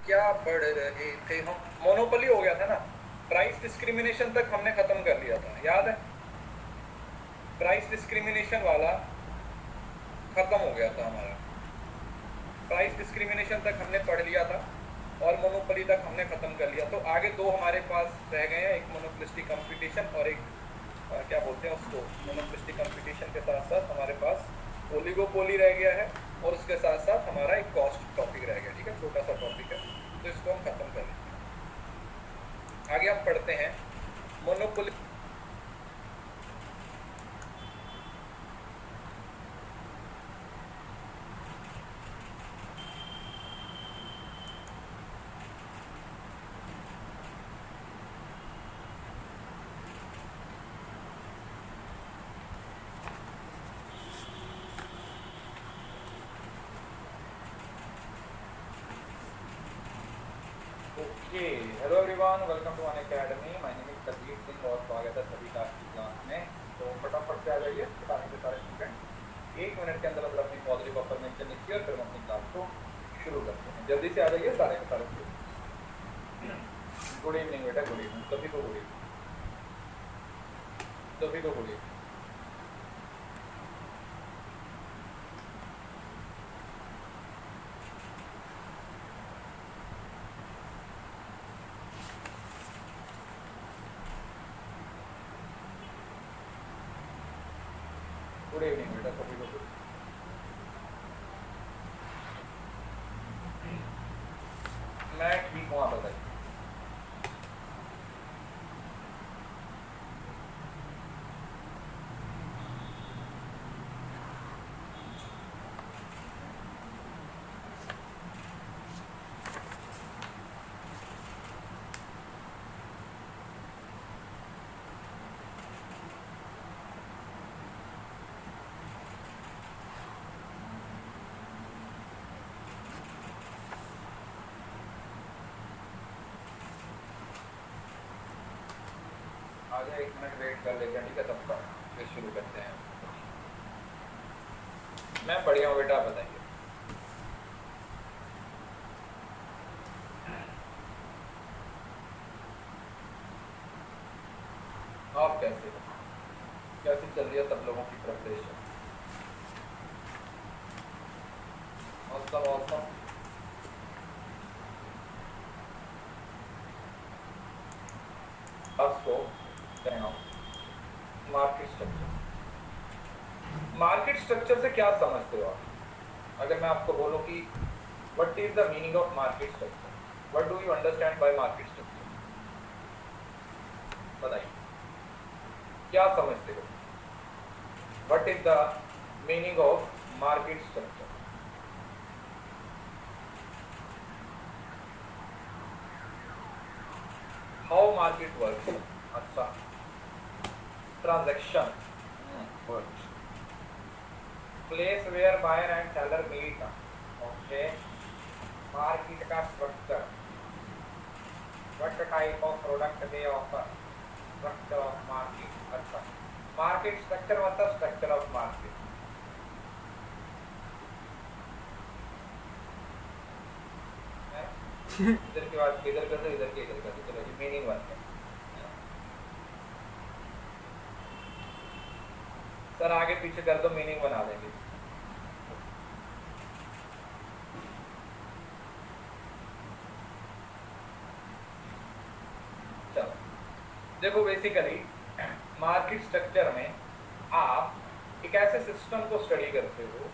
क्या पढ़ रहे थे हम? मोनोपोली हो गया था ना, प्राइस डिस्क्रिमिनेशन तक हमने खत्म कर लिया था, याद है? प्राइस डिस्क्रिमिनेशन वाला खत्म हो गया था हमारा, प्राइस डिस्क्रिमिनेशन तक हमने पढ़ लिया था और मोनोपोली तक हमने खत्म कर लिया। तो आगे दो हमारे पास रह गए हैं, एक मोनोपोलिस्टिक कंपटीशन और एक क्या बोलते हैं उसको, मोनोपोलिस्टिक कंपटीशन के साथ साथ हमारे पास ओलिगोपोली रह गया है और उसके साथ साथ हमारा एक कॉस्ट टॉपिक रह गया। ठीक है, छोटा सा टॉपिक है, तो इसको हम खत्म कर लेते हैं। आगे हम पढ़ते हैं monopoly. Okay, hello everyone, welcome to Unacademy. My name is Takdeer Singh और स्वागत है सभी का आज की क्लास में। तो फटाफट से आ जाइए सारे के सारे स्टूडेंट, 1 मिनट के अंदर अपनी पॉजिटिव अफर्मेशन लिखिए और फिर हम अपनी क्लास को शुरू करते हैं। जल्दी से आ जाइए सारे के सारे स्टूडेंट। गुड इवनिंग बेटा, गुड इवनिंग सभी को, गुड इवनिंग सभी को, गुड इवनिंग। गुड इवनिंग बेटा सभी को, गुड। मैं ठीक हूँ, आप बताइए। आगे 1 मिनट वेट कर लेते हैं, ठीक है, तब तक फिर शुरू करते हैं। मैं बढ़िया हूँ बेटा, आप बताइए। आप कैसे हो? कैसी चल रही है सब लोगों की प्रिपरेशन? Awesome awesome. आपको मार्केट स्ट्रक्चर, मार्केट स्ट्रक्चर से क्या समझते हो आप? अगर मैं आपको बोलूं कि what is the meaning of market structure, what do you understand by market structure? बताइए, क्या समझते हो? What is the meaning of market structure? How market works? अच्छा, transaction works, place where buyer and seller meet. Okay, market का structure, what type of product they offer, structure of market. अच्छा, market structure मतलब structure of market. इधर की बात इधर कर दो, इधर के इधर कर दो, चलो जी मीनिंग बनते हैं। सर आगे पीछे कर दो, मीनिंग बना देंगे। चलो देखो, बेसिकली मार्केट स्ट्रक्चर में आप एक ऐसे सिस्टम को स्टडी करते हो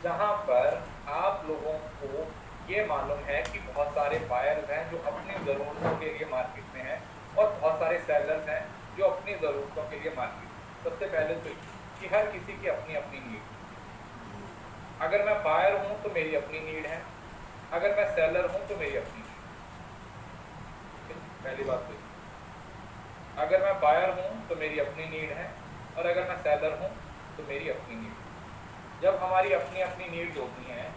जहां पर आप लोगों को ये मालूम है कि बहुत सारे बायर्स हैं जो अपनी ज़रूरतों के लिए मार्केट में हैं और बहुत सारे सेलर्स हैं जो अपनी ज़रूरतों के लिए मार्केट में। सबसे पहले तो कि हर किसी की अपनी अपनी नीड। अगर मैं बायर हूं तो मेरी अपनी नीड है, अगर मैं सेलर हूं तो मेरी अपनी नीड। पहली बात तो अगर मैं बायर हूं तो मेरी अपनी नीड है और अगर मैं सेलर हूं तो मेरी अपनी नीड। जब हमारी अपनी अपनी नीड्स होती हैं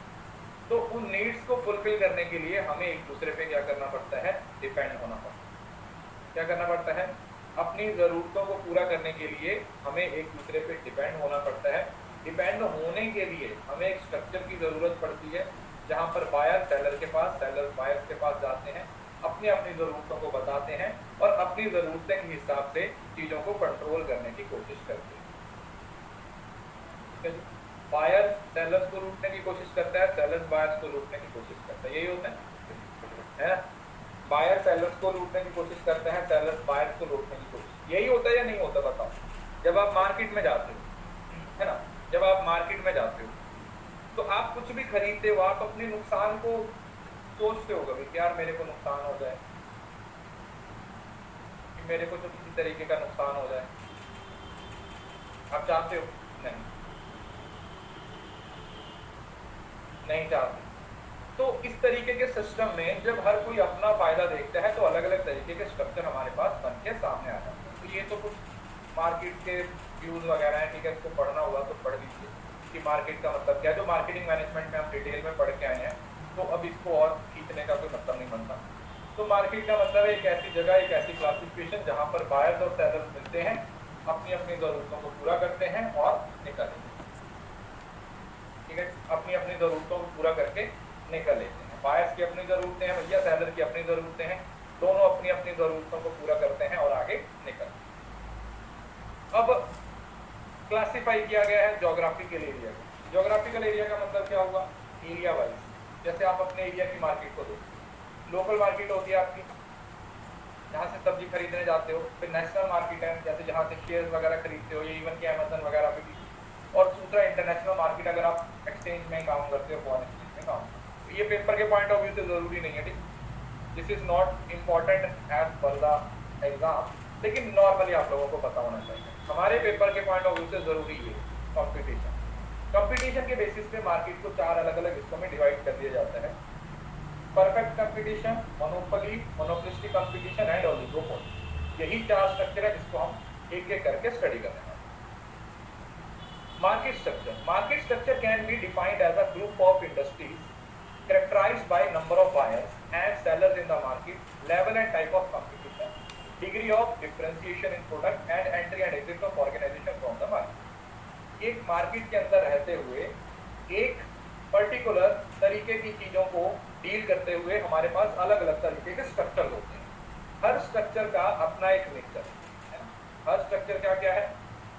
तो उन नीड्स को फुलफिल करने के लिए हमें एक दूसरे पे क्या करना पड़ता है? डिपेंड होना पड़ता है। क्या करना पड़ता है? अपनी ज़रूरतों को पूरा करने के लिए हमें एक दूसरे पे डिपेंड होना पड़ता है। डिपेंड होने के लिए हमें एक स्ट्रक्चर की ज़रूरत पड़ती है जहाँ पर बायर सेलर के पास, सेलर बायर के पास जाते हैं, अपनी अपनी ज़रूरतों को बताते हैं और अपनी ज़रूरतें के हिसाब से चीज़ों को कंट्रोल करने की कोशिश करते हैं। बायर सेलर्स को लूटने की कोशिश करता है, सेलर्स बायर्स को लूटने की कोशिश करता है, यही होता है? बायर सेलर्स को लूटने की कोशिश करते हैं, सेलर्स बायर्स को लूटने की कोशिश, यही होता है या नहीं होता बताओ? जब आप मार्केट में जाते हो, है ना, जब आप मार्केट में जाते हो तो आप कुछ भी खरीदते हो, आप अपने नुकसान को सोचते हो कभी कि यार मेरे को नुकसान हो जाए, कि मेरे को तो किसी तरीके का नुकसान हो जाए, आप चाहते हो? नहीं चाहते। तो इस तरीके के सिस्टम में जब हर कोई अपना फायदा देखता है तो अलग अलग तरीके के स्ट्रक्चर हमारे पास बन के सामने आ जाते हैं। तो ये तो कुछ मार्केट के व्यूज वगैरह हैं, ठीक है, इसको पढ़ना हुआ तो पढ़ लीजिए कि मार्केट का मतलब क्या है। जो मार्केटिंग मैनेजमेंट में हम डिटेल में पढ़ के आए हैं तो अब इसको और खींचने का कोई मतलब नहीं बनता। तो मार्केट का मतलब है एक ऐसी जगह, एक ऐसी क्लासिफिकेशन जहाँ पर बायर्स और सेलर्स मिलते हैं, अपनी अपनी ज़रूरतों को पूरा करते हैं और निकलते हैं, ठीक है, अपनी अपनी ज़रूरतों को पूरा करके निकल लेते हैं। बायर्स की अपनी ज़रूरतें हैं भैया, सेलर की अपनी ज़रूरतें हैं, दोनों अपनी अपनी ज़रूरतों को पूरा करते हैं और आगे निकलते हैं। अब क्लासिफाई किया गया है ज्योग्राफिकल एरिया को। ज्योग्राफिकल एरिया का मतलब क्या हुआ? Area wise. जैसे आप अपने एरिया की मार्केट को देखो, लोकल मार्केट होती है आपकी, जहाँ से सब्जी खरीदने जाते हो, फिर नेशनल मार्केट है, जैसे जहाँ से शेयर्स वगैरह खरीदते हो, ये इवन कि अमेजन वगैरह पे भी, और दूसरा इंटरनेशनल मार्केट, अगर आप एक्सचेंज में काम करते हो, फॉरेन एक्सचेंज में काम। तो ये पेपर के पॉइंट ऑफ व्यू से ज़रूरी नहीं है, ठीक, this is not important as per the exam, लेकिन नॉर्मली आप लोगों को पता होना चाहिए। हमारे पेपर के पॉइंट ऑफ व्यू से ज़रूरी है कंपटीशन। कंपटीशन के बेसिस पे मार्केट को 4 अलग अलग हिस्सों में डिवाइड कर दिया जाता है: perfect competition, monopoly, monopolistic competition and oligopoly. यही 4 स्ट्रक्चर है जिसको हम एक एक करके स्टडी कर रहे हैं। Market structure. Market structure can be defined as a group of industries characterized by number of buyers and sellers in the market, level and type of competition, degree of differentiation in product and entry and exit of organization from the market. एक market के अंदर रहते हुए एक particular तरीके की चीजों को डील करते हुए हमारे पास अलग अलग तरीके के स्ट्रक्चर होते हैं। हर स्ट्रक्चर का अपना एक नेचर है। हर स्ट्रक्चर का क्या है?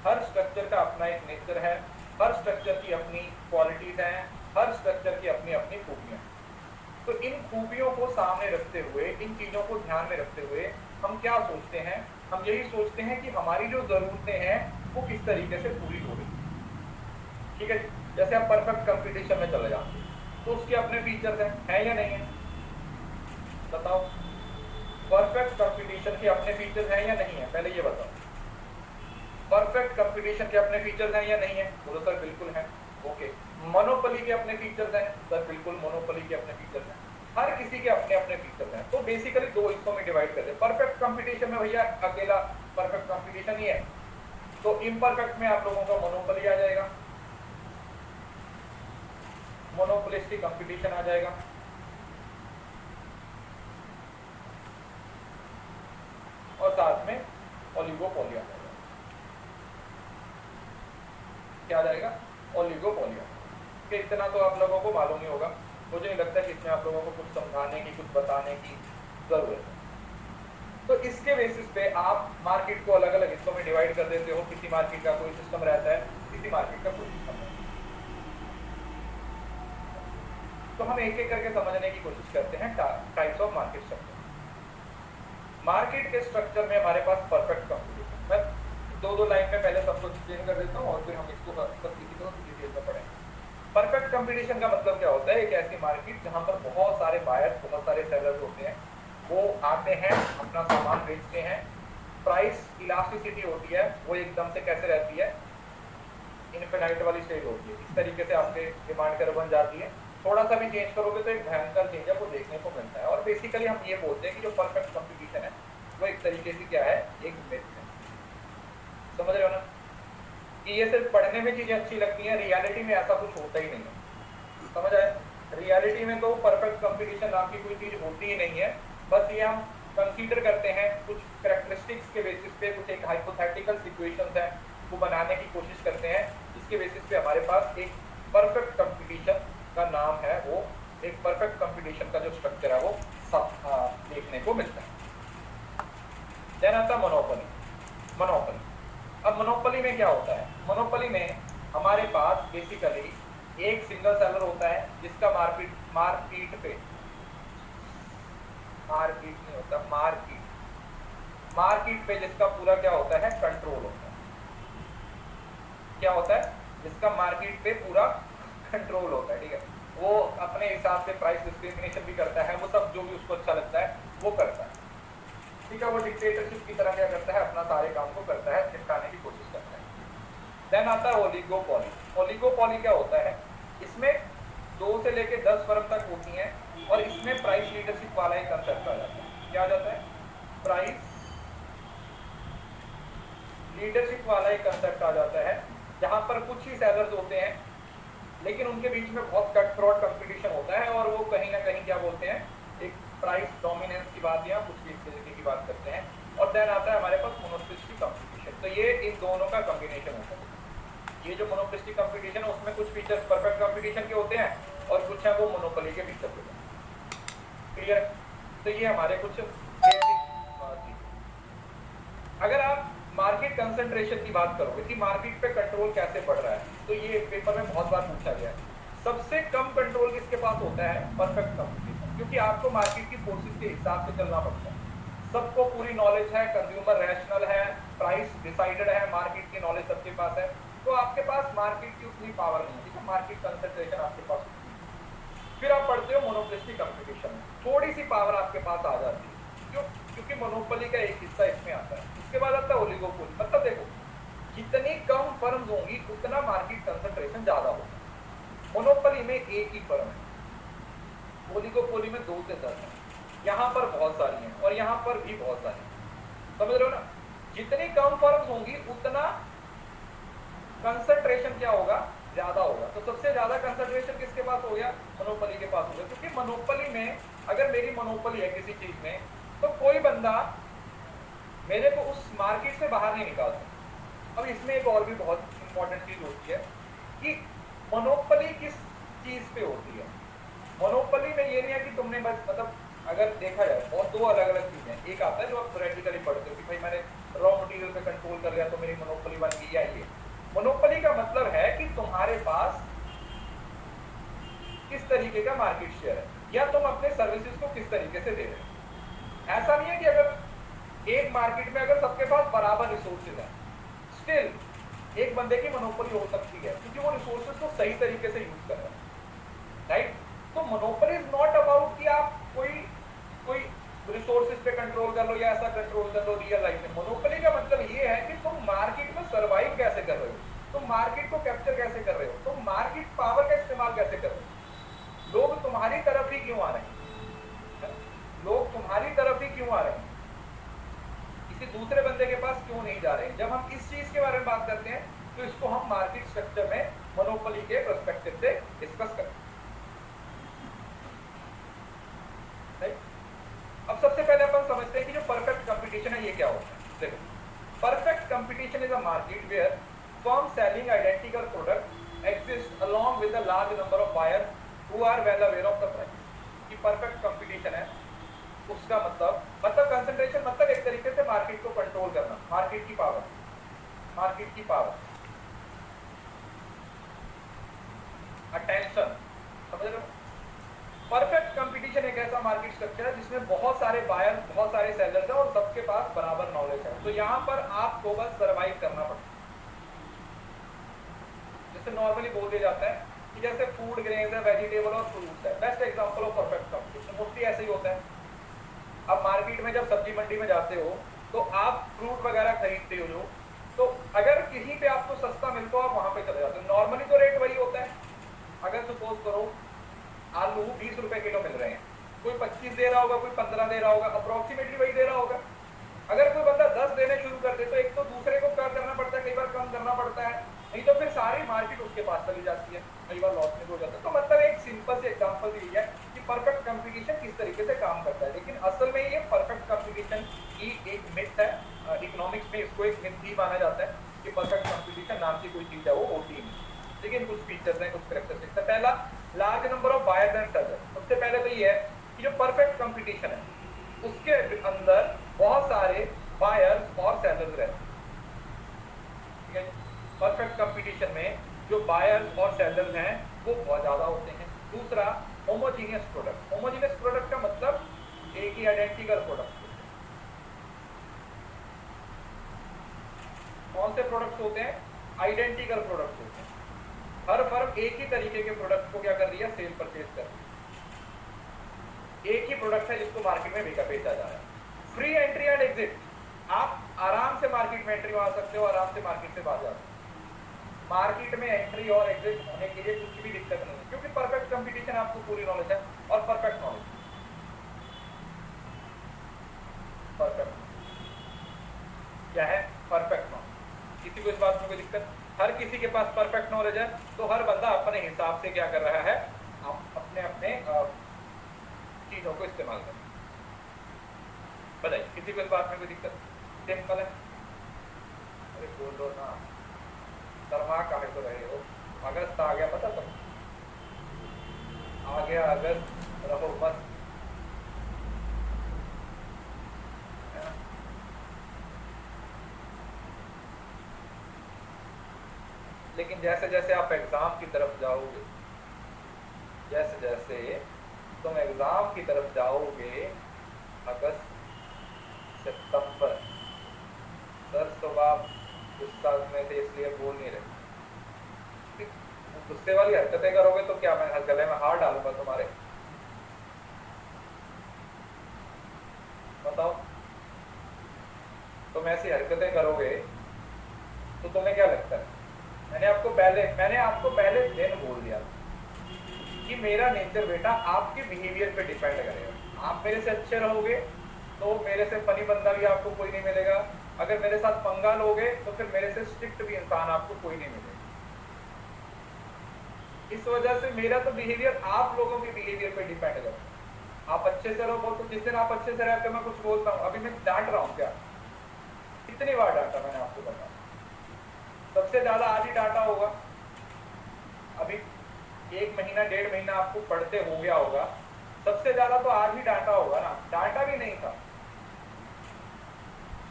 हर स्ट्रक्चर का अपना एक नेचर है, हर स्ट्रक्चर की अपनी क्वालिटीज हैं, हर स्ट्रक्चर की अपनी अपनी खूबियां। तो इन खूबियों को सामने रखते हुए, इन चीजों को ध्यान में रखते हुए हम क्या सोचते हैं? हम यही सोचते हैं कि हमारी जो जरूरतें हैं वो किस तरीके से पूरी हो रही है। ठीक है, जैसे आप परफेक्ट कंपटीशन में चले जाते हैं तो उसके अपने फीचर्स हैं या नहीं है? बताओ, परफेक्ट कंपटीशन के अपने फीचर्स हैं या नहीं है? पहले ये बताओ, परफेक्ट कंपटीशन के अपने फीचर्स हैं या नहीं है? बोलो सर बिल्कुल है। ओके, मोनोपोली के अपने फीचर्स हैं? सर बिल्कुल, मोनोपोली के अपने फीचर्स हैं। हर किसी के अपने अपने फीचर्स हैं। तो बेसिकली 2 हिस्सों में डिवाइड करते हैं। परफेक्ट कंपटीशन में भैया अकेला परफेक्ट कंपटीशन ही है, तो इम्परफेक्ट में आप लोगों का मोनोपोली आ जाएगा, मोनोपोलिस्टिक कंपटीशन आ जाएगा, और साथ में ओलिगोपोली आ जाएगा। क्या आ जाएगा? ओलिगोपोली। कि इतना तो आप लोगों को मालूम ही होगा। मुझे नहीं लगता कि इसमें आप लोगों को कुछ समझाने की, कुछ बताने की जरूरत है। तो इसके बेसिस पे आप मार्केट को अलग अलग हिस्सों में डिवाइड कर देते हो। किसी मार्केट का कोई सिस्टम रहता है, किसी मार्केट का कोई सिस्टम रहता है। तो हम एक एक करके समझने की कोशिश करते हैं types of market structure. Market के स्ट्रक्चर में हमारे पास परफेक्ट कंपटीशन। मैं 2-2 लाइन में पहले सब कुछ एक्सप्लेन कर देता हूँ और फिर हम इसको सब किसी को डिटेल में पढ़ेंगे। परफेक्ट कंपटीशन का मतलब क्या होता है? एक ऐसी मार्केट जहाँ पर बहुत सारे बायर्स, बहुत सारे सेलर्स होते हैं, वो आते हैं, अपना सामान बेचते हैं। प्राइस इलास्टिसिटी होती है, वो एकदम से कैसे रहती है? इनफिनाइट वाली स्टेज होती है। इस तरीके से आपके डिमांड कर्व बन जाती है। थोड़ा सा भी चेंज करोगे तो एक भयंकर चेंज है वो देखने को मिलता है। और बेसिकली हम ये बोलते हैं कि जो परफेक्ट कंपटीशन है वो एक तरीके से क्या है? एक मिथ है। समझ रहे हो ना कि ये सिर्फ पढ़ने में चीजें अच्छी लगती हैं, रियलिटी में ऐसा कुछ होता ही नहीं है। समझ आए? रियलिटी में तो परफेक्ट कंपटीशन नाम की कोई चीज होती ही नहीं है। बस ये हम कंसीडर करते हैं, कुछ कैरेक्टरिस्टिक्स के बेसिस पे, कुछ एक हाइपोथेटिकल सिचुएशंस है वो बनाने की कोशिश करते हैं, जिसके बेसिस पे हमारे पास एक परफेक्ट कंपटीशन का नाम है वो एक परफेक्ट कंपटीशन का जो स्ट्रक्चर है वो सब देखने को मिलता है। देन आता मोनोपोली। मोनोपोली, अब मोनोपोली में क्या होता है? मोनोपोली में हमारे पास बेसिकली एक सिंगल सेलर होता है जिसका मार्केट पे, मार्केट नहीं होता, मार्केट पे जिसका पूरा क्या होता है, कंट्रोल होता है। क्या होता है? जिसका मार्केट पे पूरा कंट्रोल होता है, ठीक है। वो अपने हिसाब से प्राइस डिस्क्रिमिनेशन भी करता है, वो सब जो भी उसको अच्छा लगता है वो करता है, ठीक है। वो डिक्टेटरशिप की तरह क्या करता है, अपना सारे काम को करता है, निपटाने की कोशिश करता है। देन आता है ओलिगोपोली। ओलिगोपोली क्या होता है? इसमें 2 से लेके 10 फर्म तक होती हैं और इसमें प्राइस लीडरशिप वाला एक कंसेप्ट आ जाता है। क्या आ जाता है? प्राइस लीडरशिप वाला एक कंसेप्ट आ जाता है, जहां पर कुछ ही सेलर्स होते हैं लेकिन उनके बीच में बहुत कट थ्रोट कंपटीशन होता है और वो कहीं ना कहीं क्या बोलते हैं, एक प्राइस डोमिनेंस की बात या कुछ भी इस तरीके की बात करते हैं। और देन आता है हमारे पास मोनोपोलिस्टिक कंपटीशन। तो ये इन दोनों का कॉम्बिनेशन होता है। ये जो मोनोपोलिस्टिक कंपटीशन है उसमें कुछ फीचर्स परफेक्ट कंपटीशन के होते हैं और कुछ है वो मोनोपोली के फीचर होते हैं। क्लियर? तो ये हमारे कुछ बेसिक चीजें। अगर आप मार्केट कंसंट्रेशन की बात करोगे कि मार्केट पे कंट्रोल कैसे बढ़ रहा है, तो ये पेपर में बहुत बार पूछा गया है। सबसे कम कंट्रोल किसके पास होता है? परफेक्ट कंपटीशन, क्योंकि आपको मार्केट की फोर्सेस के हिसाब से चलना पड़ता है। सबको पूरी नॉलेज है, कंज्यूमर रैशनल है, प्राइस डिसाइडेड है, मार्केट की नॉलेज सबके पास है, तो आपके पास मार्केट की उतनी पावर नहीं है, ठीक है। मार्केट कंसंट्रेशन आपके पास उतनी है। फिर आप पढ़ते हो मोनोपोलिस्टिक कंपटीशन में थोड़ी सी पावर आपके पास आ जाती है, क्यों? क्योंकि मोनोपोली का एक हिस्सा इसमें आता है। इसके बाद आता है ओलिगोपोली। मतलब देखो, जितनी कम फर्म्स होंगी उतना मार्केट कंसंट्रेशन ज्यादा होगा। मोनोपोली में एक ही फर्म है, ओलिगोपोली में 2 से 10 है, यहाँ पर बहुत सारी हैं और यहाँ पर भी बहुत सारी हैं। समझ रहे हो ना? जितनी कम फर्म्स होंगी उतना कंसंट्रेशन क्या होगा, ज्यादा होगा। तो सबसे ज्यादा कंसंट्रेशन किसके पास हो गया? मोनोपोली के पास हो गया, क्योंकि मोनोपोली में अगर मेरी मोनोपोली है किसी चीज में तो कोई बंदा मेरे को उस मार्केट से बाहर नहीं निकाल सकता। अब इसमें एक और भी बहुत इंपॉर्टेंट चीज होती है कि मोनोपोली किस चीज पे होती है। मोनोपोली में ये नहीं है कि तुमने बस, मतलब अगर देखा जाए बहुत दो अलग अलग चीजें। एक आता है जो आप थ्योरेटिकली पढ़ते हो कि भाई मैंने रॉ मटेरियल पे कंट्रोल कर लिया तो मेरी मोनोपोली बन गई, या ये मोनोपोली का मतलब है कि तुम्हारे पास किस तरीके का मार्केट शेयर है या तुम अपने सर्विसेज को किस तरीके से दे रहे हो। ऐसा नहीं है कि अगर एक मार्केट में अगर सबके पास बराबर रिसोर्सेज है, स्टिल एक बंदे की मोनोपोली हो सकती है क्योंकि वो रिसोर्सेज को सही तरीके से यूज कर रहा है, राइट। तो मोनोपोली इज नॉट अबाउट कि आप कोई रिसोर्सेज पे कंट्रोल कर लो या ऐसा कंट्रोल कर लो रियल लाइफ में। मोनोपोली का मतलब ये है कि तुम मार्केट में सर्वाइव कैसे कर रहे हो, तुम मार्केट को कैप्चर कैसे कर रहे हो, तुम मार्केट पावर का इस्तेमाल कैसे कर रहे हो। लोग तुम्हारी तरफ ही क्यों आ रहे हैं, लोग तुम्हारी तरफ ही क्यों आ रहे हैं, किसी दूसरे बंदे के पास क्यों नहीं जा रहे हैं। जब हम इस चीज के बारे में बात करते हैं तो इसको हम मार्केट स्ट्रक्चर में मोनोपोली के पर्सपेक्टिव से डिस्कस करते हैं। अब सबसे पहले अपन समझते हैं कि जो परफेक्ट कंपटीशन है ये क्या होता है। देखो, perfect competition is a market where firm selling identical product exist along with a large number of buyer who are well aware of the price. कि परफेक्ट कंपटीशन है उसका मतलब कंसंट्रेशन, मतलब एक तरीके से मार्केट को कंट्रोल करना, मार्केट की पावर, मार्केट की पावर, अटेंशन। समझ रहे हो? परफेक्ट कंपटीशन एक ऐसा मार्केट स्ट्रक्चर है जिसमें बहुत सारे बायर, बहुत सारे सेलर्स हैं और सबके पास बराबर नॉलेज है। तो यहाँ पर आपको बस सर्वाइव करना पड़ता है। जैसे नॉर्मली बोल दिया जाता है कि जैसे फूड ग्रेन्स है, वेजिटेबल और फ्रूट्स है, best example of perfect competition. Mostly ऐसे ही होता है। अब मार्केट में जब सब्जी मंडी में जाते हो तो आप फ्रूट वगैरह खरीदते हो जो, तो अगर कहीं पे आपको सस्ता मिलता हो आप वहां पे चले जाते हो। नॉर्मली तो रेट वही होता है। अगर सपोज करो आलू 20 रुपए किलो मिल रहे हैं, कोई 25 दे रहा होगा, कोई 15 दे रहा होगा, अप्रोक्सीमेटली वही दे रहा होगा। अगर कोई बंदा 10 देने शुरू कर दे तो एक तो दूसरे को क्या करना पड़ता है, कई बार कम करना पड़ता है, नहीं तो फिर सारी मार्केट उसके पास चली जाती है, कई बार लॉस में हो जाता है। तो मतलब एक सिंपल से एग्जांपल यही है कि परफेक्ट कंपटीशन किस तरीके से काम करता है। लेकिन असल में ये परफेक्ट कंपटीशन की एक मिथ है। इकोनॉमिक्स में इसको एक मिथ ही माना जाता है कि परफेक्ट कंपटीशन नाम की कोई चीज है वो होती नहीं। लेकिन कुछ फीचर्स हैं, कुछ कैरेक्टरिस्टिक्स है। पहला, large number of buyers and sellers. तो कंपटीशन है उसके अंदर बहुत सारे बायर्स और सेलर्स रहते हैं, ठीक है। परफेक्ट कंपटीशन में जो बायर्स और सेलर्स हैं वो बहुत ज्यादा होते हैं। दूसरा, होमोजीनियस प्रोडक्ट। होमोजीनियस प्रोडक्ट का मतलब एक ही आइडेंटिकल प्रोडक्ट। कौन से प्रोडक्ट्स होते हैं? आइडेंटिकल प्रोडक्ट्स होते हैं। हर फर्म एक ही तरीके के प्रोडक्ट को क्या कर रही है? सेल परचेज कर रही है। एक ही प्रोडक्ट है जिसको मार्केट में बेचा जा रहा है। फ्री एंट्री एंड एग्जिट, आप आराम से मार्केट में एंट्री मार सकते हो, आराम से मार्केट से बाहर जा सकते हो। मार्केट में एंट्री और एग्जिट होने के लिए कुछ भी दिक्कत नहीं है, क्योंकि परफेक्ट कंपटीशन आपको पूरी नॉलेज है और परफेक्ट नॉलेज। परफेक्ट क्या है? Perfect knowledge. किसी को इस बात में कोई दिक्कत? हर किसी के पास परफेक्ट नॉलेज है, तो हर बंदा अपने हिसाब से क्या कर रहा है? अपने अपने चीजों को इस्तेमाल कर रहा है। बताइए, किसी को इस बात में कोई दिक्कत? सिंपल है। अरे बोलो ना, शर्मा काहे तो रहे हो? अगस्त आ गया, पता तुम? आ गया अगस्त, रहो मस्त। लेकिन जैसे जैसे आप एग्जाम की तरफ जाओगे, जैसे जैसे तुम एग्जाम की तरफ जाओगे, अगस्त सितंबर, सर तो आप गुस्सा में थे इसलिए बोल नहीं रहे। गुस्से वाली हरकतें करोगे तो क्या मैं गले में हार डालूंगा तुम्हारे? बताओ, तुम ऐसी हरकतें करोगे तो तुम्हें क्या लगता है? मैंने आपको पहले दिन बोल दिया कि मेरा नेचर बेटा आपके बिहेवियर पे डिपेंड करेगा। आप मेरे से अच्छे रहोगे तो मेरे से फनी बंदा भी आपको कोई नहीं मिलेगा। अगर मेरे साथ पंगा लोगे तो फिर मेरे से स्ट्रिक्ट भी इंसान आपको कोई नहीं मिलेगा। इस वजह से मेरा तो बिहेवियर आप लोगों के बिहेवियर पे डिपेंड करता है। आप अच्छे से रहो तो जिस दिन आप अच्छे से रहते हो मैं कुछ बोलता हूँ। अभी मैं डांट रहा हूँ क्या? कितनी बार डांटा मैंने आपको बताया? सबसे ज्यादा आज ही डांटा होगा। अभी 1 महीना 1.5 महीना आपको पढ़ते हो गया होगा, सबसे ज्यादा तो आज ही डांटा होगा ना। डांटा भी नहीं था,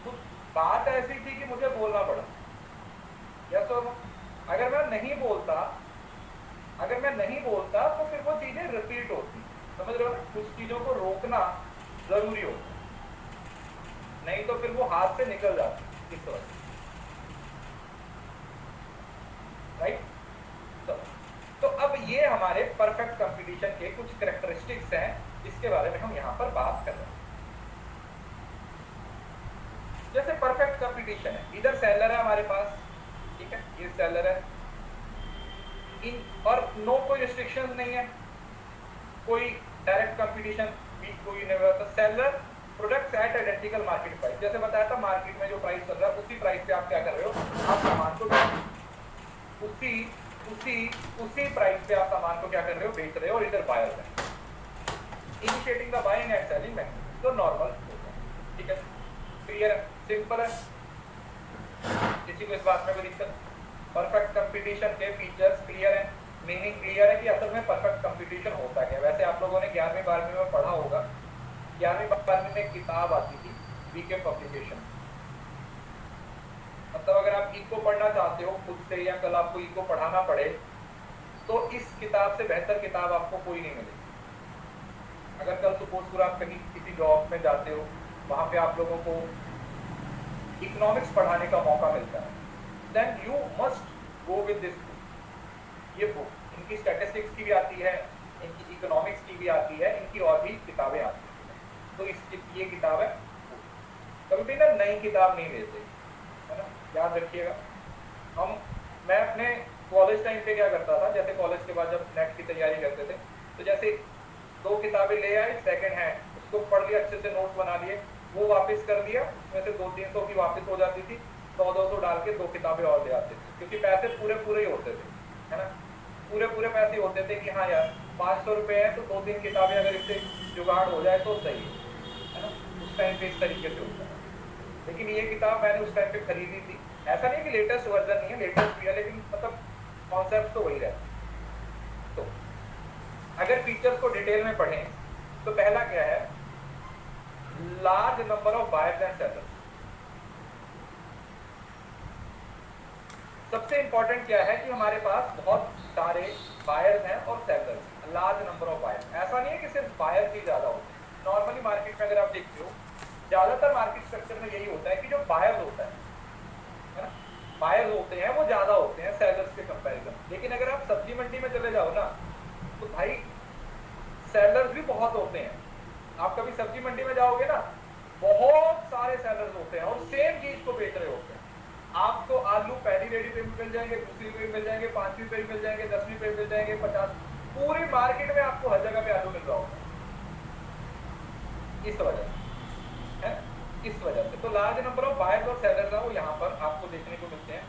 तो बात ऐसी थी कि मुझे बोलना पड़ा। यस और नो? अगर मैं नहीं बोलता तो फिर वो चीजें रिपीट होती। समझ रहे हो ना? कुछ चीजों को रोकना जरूरी होता, नहीं तो फिर वो हाथ से निकल जाती इस वजह। राइट? तो अब ये हमारे परफेक्ट कंपटीशन के कुछ कैरेक्टरिस्टिक्स हैं जिसके बारे में हम यहाँ पर बात कर रहे हैं। जैसे परफेक्ट कंपटीशन है, इधर सेलर है हमारे पास, ठीक है, ये सेलर है, और नो कोई रिस्ट्रिक्शन नहीं है, कोई डायरेक्ट कंपटीशन भी कोई नहीं होता। Seller products at identical market price, जैसे बताया था मार्केट में जो प्राइस चल रहा है उसी प्राइस पे आप क्या कर रहे हो? आप सामान को उसी प्राइस पे आप सामान को क्या कर रहे हो? बेच रहे हो। और इधर बायर है initiating the buying and selling mechanism, तो नॉर्मल, ठीक है, क्लियर है, सिंपल है। किसी को इस बात में कोई दिक्कत? परफेक्ट कंपटीशन के फीचर्स क्लियर है, मीनिंग क्लियर है कि असल में परफेक्ट कंपटीशन होता क्या। वैसे आप लोगों ने 11वीं 12वीं में पढ़ा होगा, 11वीं 12वीं में एक किताब आती थी बीके पब्लिकेशन। मतलब अगर आप इको पढ़ना चाहते हो खुद से, या कल आपको इको पढ़ाना पड़े, तो इस किताब से बेहतर किताब आपको कोई नहीं मिलेगी। अगर कल सपोज आप कहीं किसी जॉब में जाते हो, वहां पे आप लोगों को इकोनॉमिक्स पढ़ाने का मौका मिलता है, then you must go with this book. ये बुक इनकी स्टैटिस्टिक्स की भी आती है, इनकी इकोनॉमिक्स की भी आती है, इनकी और भी किताबें आती है। तो ये किताब है। कभी भी ना नई किताब नहीं लेते, है ना, याद रखिएगा। मैं अपने कॉलेज टाइम पे क्या करता था, जैसे कॉलेज के बाद जब नेट की तैयारी करते थे, तो जैसे 2 किताबें ले आई सेकंड हैंड, उसको पढ़ लिया, अच्छे से नोट्स बना लिए, वो वापस कर दिया, उसमें से 200-300 की वापस हो जाती थी, 100-200 डाल के 2 किताबें और ले आते थे, क्योंकि पैसे पूरे ही होते थे, है ना, पूरे पैसे होते थे कि हाँ यार 500 रुपये है तो 2-3 किताबें अगर इससे जुगाड़ हो जाए तो सही है ना। उस टाइम पे इस तरीके से होता है। लेकिन ये किताब मैंने उस टाइम पे खरीदी थी। ऐसा नहीं कि लेटेस्ट वर्जन नहीं है, लेटेस्ट भी है, लेकिन मतलब कॉन्सेप्ट तो वही रहता। तो अगर फीचर्स को डिटेल में पढ़ें तो पहला क्या है large number of buyers and sellers. सबसे इंपॉर्टेंट क्या है कि हमारे पास बहुत सारे बायर्स हैं और sellers, large number of buyers. ऐसा नहीं है कि सिर्फ बायर्स ही ज्यादा होते हैं। नॉर्मली मार्केट में अगर आप देखते हो, ज्यादातर मार्केट स्ट्रक्चर में यही होता है कि जो बायर्स होता है ना, बायर्स होते हैं वो ज्यादा होते हैं सेलर्स के कंपैरिजन। लेकिन अगर आप सब्जी मंडी में चले जाओ ना, तो भाई सेलर्स भी बहुत होते हैं। आप कभी सब्जी मंडी में जाओगे ना, बहुत सारे सेलर्स होते हैं और सेम चीज को बेच रहे होते हैं। आपको आलू पहली रेडी पे भी मिल जाएंगे, दूसरी पे भी मिल जाएंगे, 5वीं पे भी मिल जाएंगे, 10वीं पे भी मिल जाएंगे, 50, पूरी मार्केट में आपको हर जगह पे आलू मिल रहा होगा। इस वजह से है, इस वजह से तो लार्ज नंबर ऑफ बायर्स और सेलर्स है वो यहाँ पर आपको देखने को मिलते हैं।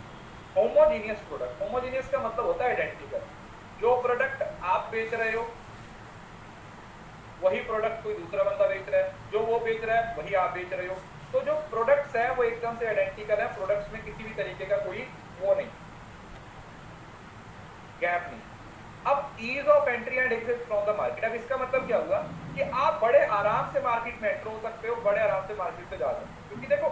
होमोजीनियस प्रोडक्ट, होमोजीनियस का मतलब होता है आइडेंटिकल। जो प्रोडक्ट आप बेच रहे हो वही प्रोडक्ट कोई दूसरा बंदा बेच रहा है, जो वो बेच रहा है वही आप बेच रहे हो। तो जो प्रोडक्ट्स है वो एकदम से आइडेंटिकल है, प्रोडक्ट्स में किसी भी तरीके का कोई वो नहीं, गैप नहीं। अब ease of entry and exit from the market, अब इसका मतलब क्या हुआ कि आप बड़े आराम से मार्केट में एंटर हो सकते हो, बड़े आराम से मार्केट से जा सकते हो, क्योंकि देखो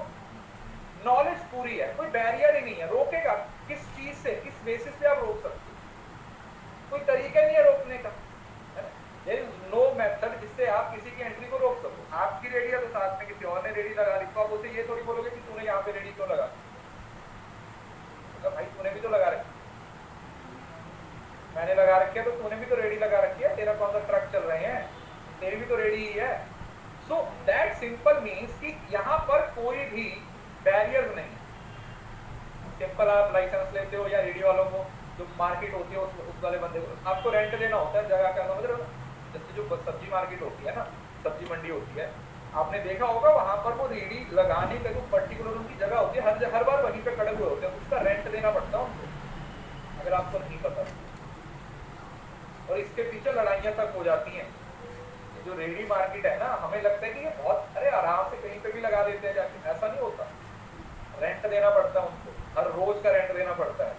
नॉलेज पूरी है, कोई बैरियर ही नहीं है। रोकेगा किस चीज से, किस बेसिस पे आप रोक सकते हो? कोई तरीका नहीं है रोकने का, देयर इज नो मेथड जिससे आप किसी की एंट्री को रोक सको। आपकी रेडी है तो साथ में किसी और ने रेडी लगा ली, तो आप उसे ये थोड़ी बोलोगे कि तूने यहाँ पे रेडी क्यों लगा, तो भाई तूने भी तो लगा रखी, मैंने लगा रखी है तो तूने भी तो रेडी लगा रखी है, तेरा कौन सा ट्रक चल रहे हैं, तेरी भी तो रेडी ही है। सो दैट सिंपल मीन्स कि यहाँ पर कोई भी बैरियर नहीं। सिंपल आप लाइसेंस लेते हो या रेडी वालों को जो मार्केट होती है उस वाले बंदे को आपको रेंट देना होता है जगह का, समझ रहे हो? जैसे जो सब्जी मार्केट होती है ना, सब्जी मंडी होती है, आपने देखा होगा वहां पर वो रेडी लगाने का जो पर्टिकुलर उनकी जगह होती है, हर बार वहीं पे खड़े हुए होते हैं, उसका रेंट देना पड़ता है उनको, अगर आपको नहीं पता। और इसके पीछे लड़ाइयां तक हो जाती हैं। जो रेडी मार्केट है ना, हमें लगता है कि ये बहुत अरे आराम से कहीं पे भी लगा देते हैं जाके, ऐसा नहीं होता। रेंट देना पड़ता है उनको, हर रोज का रेंट देना पड़ता है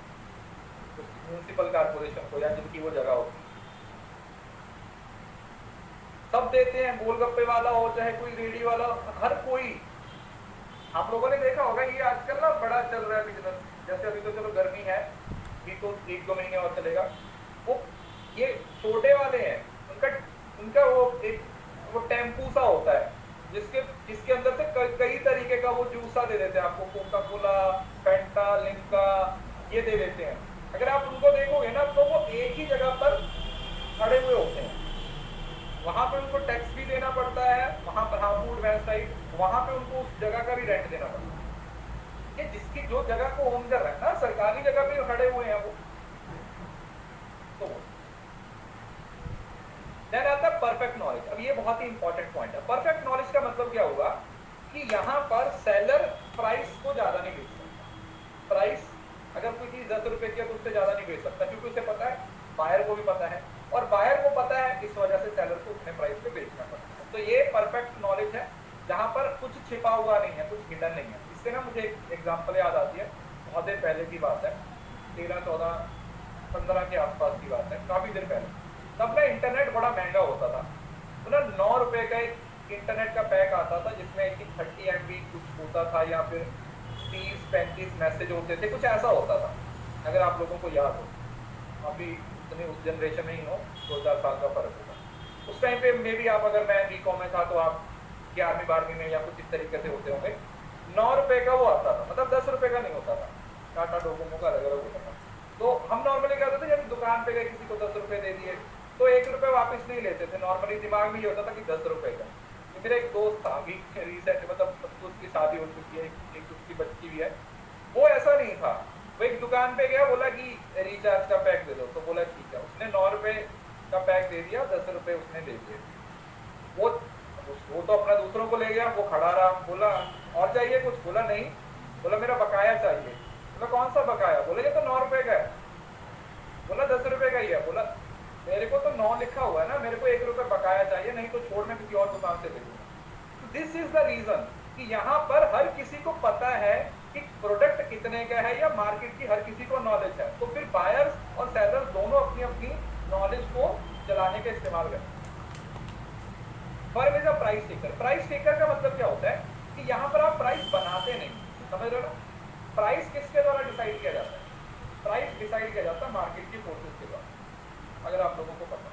म्यूनिसिपल कारपोरेशन को या जिनकी वो जगह होती है, सब देते हैं। गोलगप्पे वाला हो चाहे कोई रेडी वाला, हर कोई। आप लोगों ने देखा होगा ये आजकल ना बड़ा चल रहा है बिजनेस, जैसे अभी तो चलो गर्मी है, ये तो 1-2 महीने और चलेगा। वो ये सोडे वाले हैं, उनका वो टेम्पू सा होता है जिसके अंदर से कई तरीके का वो जूस सा दे देते हैं आपको, कोका कोला, फैंटा, लिम्का, ये दे देते हैं। अगर आप उनको देखोगे ना तो वो एक ही जगह पर खड़े हुए होते हैं, वहां पे उनको टैक्स भी देना पड़ता है, वहां पर हाँ फूड वैन साइड, वहां पे उनको उस जगह का भी रेंट देना पड़ता है। ये जिसकी जो जगह को ओन कर रहा है ना, सरकारी जगह पे खड़े हुए हैं वो, तो देन आता है परफेक्ट नॉलेज। अब ये बहुत ही इंपॉर्टेंट पॉइंट है। परफेक्ट नॉलेज का मतलब क्या होगा कि यहाँ पर सेलर प्राइस को ज्यादा नहीं बेच सकता। प्राइस अगर कोई चीज 10 रुपए की है तो उससे ज्यादा नहीं बेच सकता, क्योंकि उसे पता है, बायर को भी पता है, और बायर को पता है, इस वजह से सेलर को उतने प्राइस पे बेचना पड़ता है। तो ये परफेक्ट नॉलेज है जहाँ पर कुछ छिपा हुआ नहीं है, कुछ हिडन नहीं है। इससे ना मुझे एक एग्जाम्पल याद आती है, बहुत देर पहले की बात है, 13, 14, 15 के आसपास की बात है, काफी देर पहले। तब ना इंटरनेट बड़ा महंगा होता था, तो ना 9 रुपए का एक इंटरनेट का पैक आता था जिसमें 30 MB कुछ होता था, या फिर 30-35 मैसेज होते थे, कुछ ऐसा होता था, अगर आप लोगों को याद हो। अभी इतने उस जनरेशन में ही हो, 2-4 साल का फर्क होगा। उस टाइम पे मे भी आप, अगर मैं बीकॉम में था तो आप 11वीं-12वीं में या कुछ इस तरीके से होते होंगे। 9 रुपए का वो आता था, मतलब 10 रुपए का नहीं होता था, टाटा डोकोमो का अलग अलग होता था। तो हम नॉर्मली क्या होता था, जब दुकान पे गए किसी को 10 रुपए दे दिए तो 1 रुपए वापस नहीं लेते थे। नॉर्मली दिमाग में ये होता था कि 10 रुपए का। तो मेरा एक दोस्त था, अभी रिसेंट, मतलब उसकी शादी हो चुकी है, एक उसकी बच्ची भी है, वो ऐसा नहीं था। वो एक दुकान पे गया, बोला कि रिचार्ज का पैक दे दो, तो बोला ठीक है, उसने 9 रुपए का पैक दे दिया, 10 रुपए उसने दे दिए। वो तो अपना दूसरों को ले गया, वो खड़ा रहा, बोला और चाहिए कुछ, बोला नहीं, बोला मेरा बकाया चाहिए। बोला कौन सा बकाया? बोला ये तो 9 रुपए का है। बोला 10 रुपए का ही है। बोला मेरे को तो 9 लिखा हुआ है ना, मेरे को 1 रुपए बकाया चाहिए, नहीं तो छोड़ मैं किसी और दुकान से ले लूंगा। तो दिस इज द रीजन कि यहाँ पर हर किसी को पता है कि प्रोडक्ट कितने का है, या मार्केट की हर किसी को नॉलेज है। तो फिर बायर्स और सेलर्स दोनों अपनी अपनी नॉलेज को चलाने का इस्तेमाल करते हैं। Firm is a price taker. Price taker का मतलब क्या होता है? कि यहाँ पर आप प्राइस बनाते नहीं, समझ रहे हो ना? प्राइस किसके द्वारा डिसाइड किया जाता है? प्राइस डिसाइड किया जाता है मार्केट की फोर्सेस के द्वारा। अगर आप लोगों को पता,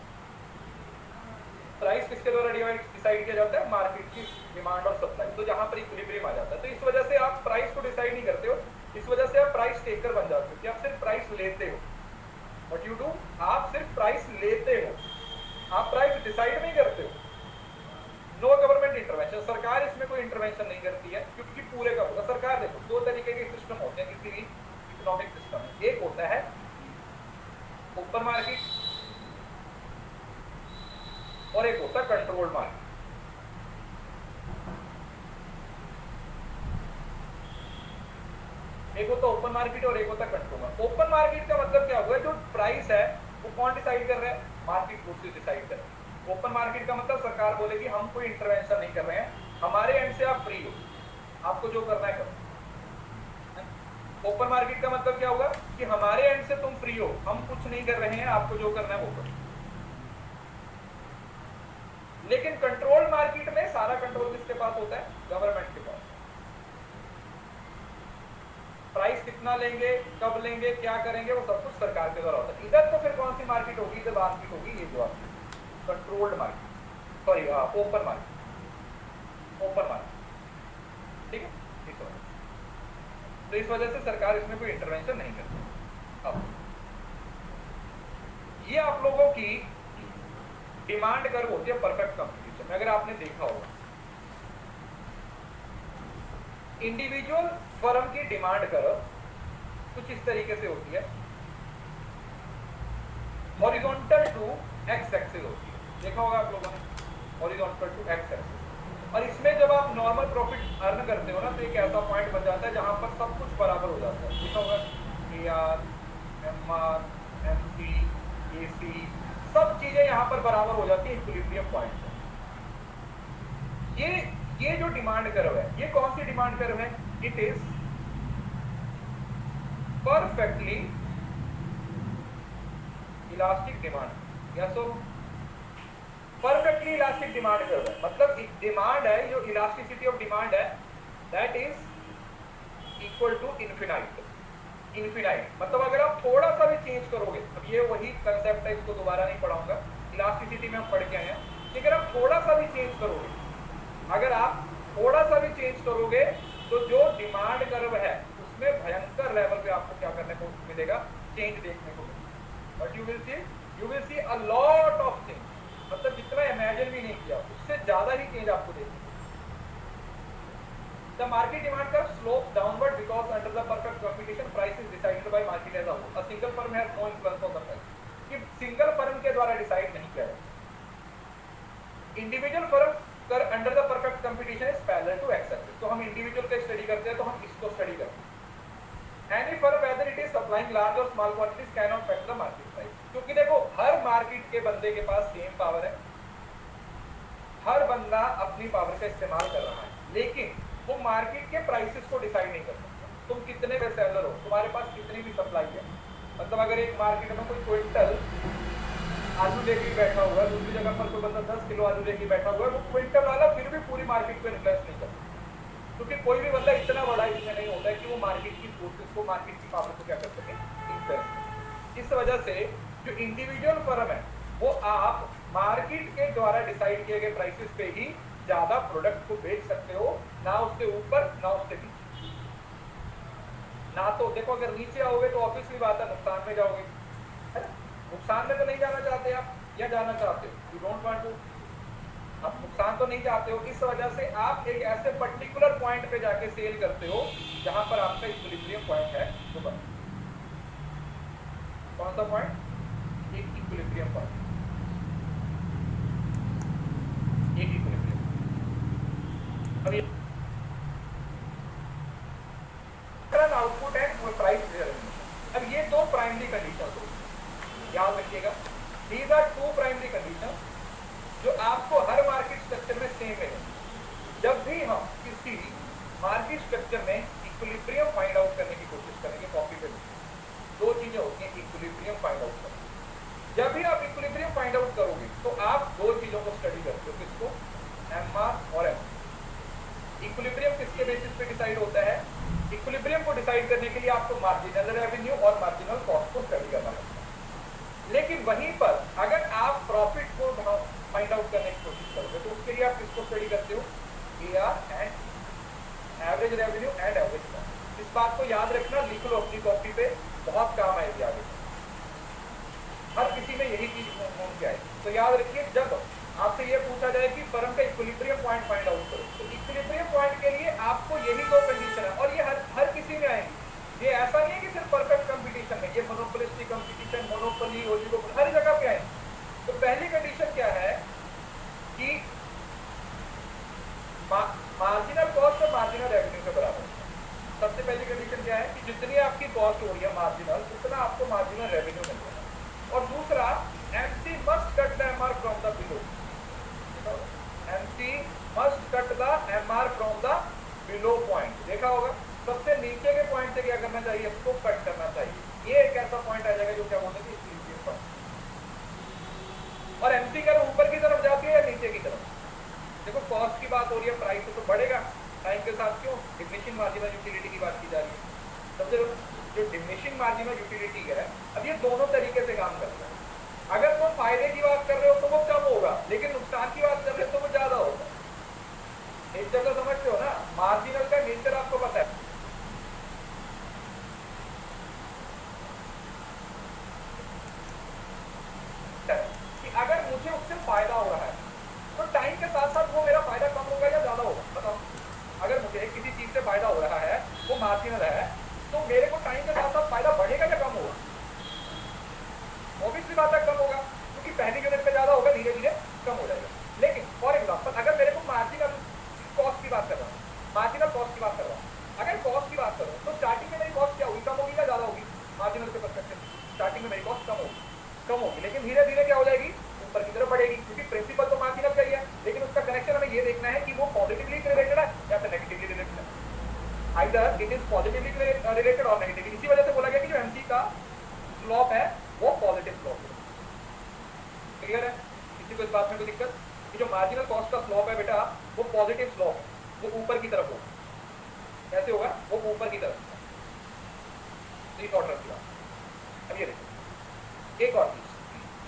प्राइस किसके द्वारा डिसाइड किया जाता है? मार्केट की डिमांड और सप्लाई, तो जहां पर इक्विलिब्रियम आ जाता है। तो इस वजह से आप प्राइस को डिसाइड नहीं करते हो, इस वजह से आप प्राइस टेकर बन जाते हो कि आप सिर्फ प्राइस लेते हो। व्हाट यू डू, आप सिर्फ प्राइस लेते हो, आप प्राइस डिसाइड नहीं करते हो। नो गवर्नमेंट इंटरवेंशन, सरकार इसमें कोई इंटरवेंशन नहीं करती है, क्योंकि पूरे का पूरा सरकार, देखो दो तरीके के सिस्टम होते हैं किसी भी इकोनॉमिक सिस्टम में। एक होता है ओपन मार्केट और एक होता है कंट्रोल्ड मार्केट। एक होता है ओपन मार्केट और एक होता है कंट्रोल मार्केट। ओपन मार्केट का मतलब क्या हुआ? जो प्राइस है वो कौन डिसाइड कर रहा है? मार्केट फोर्सेस डिसाइड कर रहे हैं। ओपन मार्केट का मतलब सरकार बोलेगी हम कोई इंटरवेंशन नहीं कर रहे हैं, हमारे एंड से आप फ्री हो, आपको जो करना है करो। ओपन मार्केट का मतलब क्या होगा? कि हमारे एंड से तुम फ्री हो, हम कुछ नहीं कर रहे हैं, आपको जो करना है वो करो। लेकिन कंट्रोल मार्केट में सारा कंट्रोल किसके पास होता है? गवर्नमेंट के पास। प्राइस कितना लेंगे, कब लेंगे, क्या करेंगे, वो सब कुछ सरकार के द्वारा होता है। इधर तो फिर कौन सी मार्केट होगी? इधर मार्केट होगी ये जो आपकी controlled market, sorry open market, open market, ठीक है। तो इस वजह से सरकार इसमें कोई इंटरवेंशन नहीं करती। अब ये आप लोगों की डिमांड कर्व होती है परफेक्ट कंपटीशन में। अगर आपने देखा होगा इंडिविजुअल फर्म की डिमांड कर्व कुछ इस तरीके से होती है, हॉरिजॉन्टल टू एक्स एक्सिस होती है, देखा होगा आप लोगों ने, हॉरिजॉन्टल टू एक्स एक्सिस। और इसमें जब आप नॉर्मल प्रॉफिट अर्न करते हो ना, तो एक ऐसा पॉइंट बन जाता है जहां पर सब कुछ बराबर हो जाता है। देखा होगा AR, MR, MC, AC, सब चीजें यहां पर बराबर हो जाती है इक्विलिब्रियम पॉइंट पर। ये जो डिमांड कर्व है, ये कौन सी डिमांड कर्व है? It is perfectly elastic demand. Yes, perfectly elastic demand curve है, मतलब एक डिमांड है, जो इलास्टिसिटी ऑफ डिमांड है that is equal to infinite. Infinite मतलब अगर आप थोड़ा सा भी चेंज करोगे, अब ये वही कंसेप्ट है, इसको दोबारा नहीं पढ़ाऊंगा, इलास्टिसिटी में हम पढ़ के आए हैं। लेकिन आप थोड़ा सा भी चेंज करोगे, अगर आप थोड़ा सा भी चेंज करोगे, तो जो डिमांड कर्व है उसमें भयंकर लेवल पे आपको क्या करने को मिलेगा? चेंज देखने को मिलेगा। But you will see a lot of change, मतलब जितना इमेजिन भी नहीं किया उससे ज्यादा ही चेंज आपको देखने को। The market demand curve slopes downward because under the perfect competition price is decided by market as a whole. A single firm has no influence on the price. कि सिंगल फर्म के द्वारा decide नहीं किया जाता। Individual firm curve under the perfect competition is parallel to X axis. तो हम individual का study करते हैं, तो हम इसको स्टडी करते हैं। Any firm whether it is supplying large और small quantities can not affect the market price. क्योंकि देखो हर मार्केट के बंदे के पास सेम पावर है, हर बंदा अपनी पावर का इस्तेमाल कर रहा है, लेकिन वो मार्केट के प्राइसेस को डिसाइड नहीं कर सकता। तुम कितने पे सेलर हो, तुम्हारे पास कितनी भी सप्लाई है, मतलब अगर एक मार्केट में कोई क्विंटल आलू लेके बैठा हुआ है, दूसरी जगह पर कोई बंदा 10 किलो आलू लेके बैठा हुआ है, वो क्विंटल वाला फिर भी पूरी मार्केट पे इन्फ्लुएंस नहीं कर सकता, क्योंकि कोई भी बंदा इतना बड़ा इसमें नहीं होता है कि वो मार्केट की फोर्सेस को, मार्केट की पावर को क्या कर सके? इन्फ्लुएंस। इस वजह से जो इंडिविजुअल फर्म है वो आप मार्केट के द्वारा डिसाइड किए गए प्राइसेस पे ही ज्यादा प्रोडक्ट को बेच सकते हो, ना उसके ऊपर ना उसके नीचे। ना तो देखो अगर नीचे आओगे तो ऑब्वियसली बात है नुकसान में जाओगे, है ना? नुकसान में तो नहीं जाना चाहते आप, या जाना चाहते हो? यू डोंट वांट टू, आप नुकसान तो नहीं चाहते हो। इस वजह से आप एक ऐसे पर्टिकुलर पॉइंट पे जाके सेल करते हो जहां पर आपका इक्विलिब्रियम पॉइंट है। वो बन कौन सा पॉइंट? एक इक्विलिब्रियम पॉइंट, एक इक्विलिब्रियम। आउटपुट है वो प्राइस डिटरमिनेशन। अब ये दो प्राइमरी कंडीशन हो, याद रखिएगा, these are two primary condition जो आपको हर मार्केट स्ट्रक्चर में सेम है। जब भी हम किसी मार्केट स्ट्रक्चर में इक्विलिब्रियम फाइंड आउट करने की कोशिश करेंगे, कॉपी पे दो चीजें होती हैं इक्विलिब्रियम फाइंड आउट करना। जब भी आप इक्विलिब्रियम फाइंड आउट करोगे तो आप दो चीजों को स्टडी करते हो, किसको? MR और MC। इक्विलिब्रियम किसके बेसिस पे डिसाइड होता है? इक्विलिब्रियम को डिसाइड करने के लिए आपको मार्जिनल रेवेन्यू और मार्जिनल कॉस्ट को स्टडी करना पड़ता है। लेकिन वहीं पर अगर आप प्रॉफिट को फाइंड आउट करने की कोशिश करोगे तो उसके लिए आप किसको स्टडी करते हो? AR and average revenue and average cost. इस बात को याद रखना, लिख लो अपनी कॉपी पे, बहुत काम आएगी आगे। हर किसी में यही चीज होनी चाहिए। तो याद रखिए, जब आपसे ये पूछा जाए कि फर्म का इक्विलिब्रियम पॉइंट फाइंड आउट करो, तो इक्विलिब्रियम पॉइंट के लिए आपको यही दो कंडीशन है, और ये हर किसी में आएंगी। ये ऐसा नहीं है कि सिर्फ परफेक्ट कंपटीशन में, ये मोनोपोलिस्टिक कंपटीशन, मोनोपोली, ओलिगोपोली, हर जगह पे आएंगे। तो पहली कंडीशन क्या है कि मार्जिनल कॉस्ट और मार्जिनल रेवेन्यू के बराबर है। सबसे पहली कंडीशन क्या है कि जितनी आपकी कॉस्ट हो रही है मार्जिनल, उतना आपको मार्जिनल रेवेन्यू मिल रहा है। और दूसरा, MC must cut the MR from the below. MC must cut the MR from the below point. देखा होगा, सबसे नीचे के पॉइंट से क्या करना चाहिए? इसको कट करना चाहिए। ये एक ऐसा पॉइंट आ जाएगा जो क्या बोलते हैं इक्विलिब्रियम पॉइंट। और MC का ऊपर की तरफ जाती है या नीचे की तरफ? देखो, कॉस्ट की बात हो रही है, प्राइस तो बढ़ेगा टाइम के साथ। क्यों? डिमिनिशिंग मार्जिनल यूटिलिटी की बात की जा रही है। समझे? जो डिमिनिशिंग मार्जिनल यूटिलिटी है, अब ये दोनों तरीके से काम करता है। अगर तुम फायदे की बात कर रहे हो तो वो कम होगा, लेकिन नुकसान की बात कर रहे हो तो वो ज्यादा होगा। नेचर तो समझते हो ना, मार्जिनल का नेचर आपको पता है। कि अगर मुझे उससे फायदा हो रहा है तो टाइम के साथ साथ वो मेरा फायदा कम होगा या ज्यादा होगा? बताओ। अगर मुझे किसी चीज से फायदा हो रहा है, वो मार्जिनल है, तो मेरे को टाइम के साथ साथ फायदा बढ़ेगा या कम होगा? ऑब्वियसली बात है कम होगा, क्योंकि पहली यूनिट पे ज्यादा होगा, धीरे धीरे कम हो जाएगा। लेकिन फॉर एग्जांपल, अगर मेरे को मार्जिनल कॉस्ट की बात कर रहा हूँ, मार्जिनल कॉस्ट की बात कर रहा हूँ, अगर कॉस्ट की बात करूँ तो स्टार्टिंग में मेरी कॉस्ट क्या होगी? कम होगी या ज्यादा होगी? मार्जिनल के पर्सपेक्टिव स्टार्टिंग में मेरी कॉस्ट कम होगी, लेकिन धीरे धीरे क्या हो जाएगी? ऊपर की तरफ बढ़ेगी, क्योंकि प्रिंसिपल तो मार्जिनल का ही है। लेकिन उसका कनेक्शन हमें ये देखना है कि वो पॉजिटिवली रिलेटेड है या फिर नेगेटिवली रिलेटेड है। Either it is positively related और नेगेटिवली। इसी वजह से बोला गया कि जो MC का स्लोप है वो पॉजिटिव स्लोप है। क्लियर है? किसी को इस बात में कोई दिक्कत? कि जो मार्जिनल कॉस्ट का स्लोप है बेटा, वो पॉजिटिव स्लोप है, वो ऊपर की तरफ होगा। कैसे होगा? वो ऊपर की तरफ। शॉर्ट रन की बात। अब ये देखो, एक और चीज,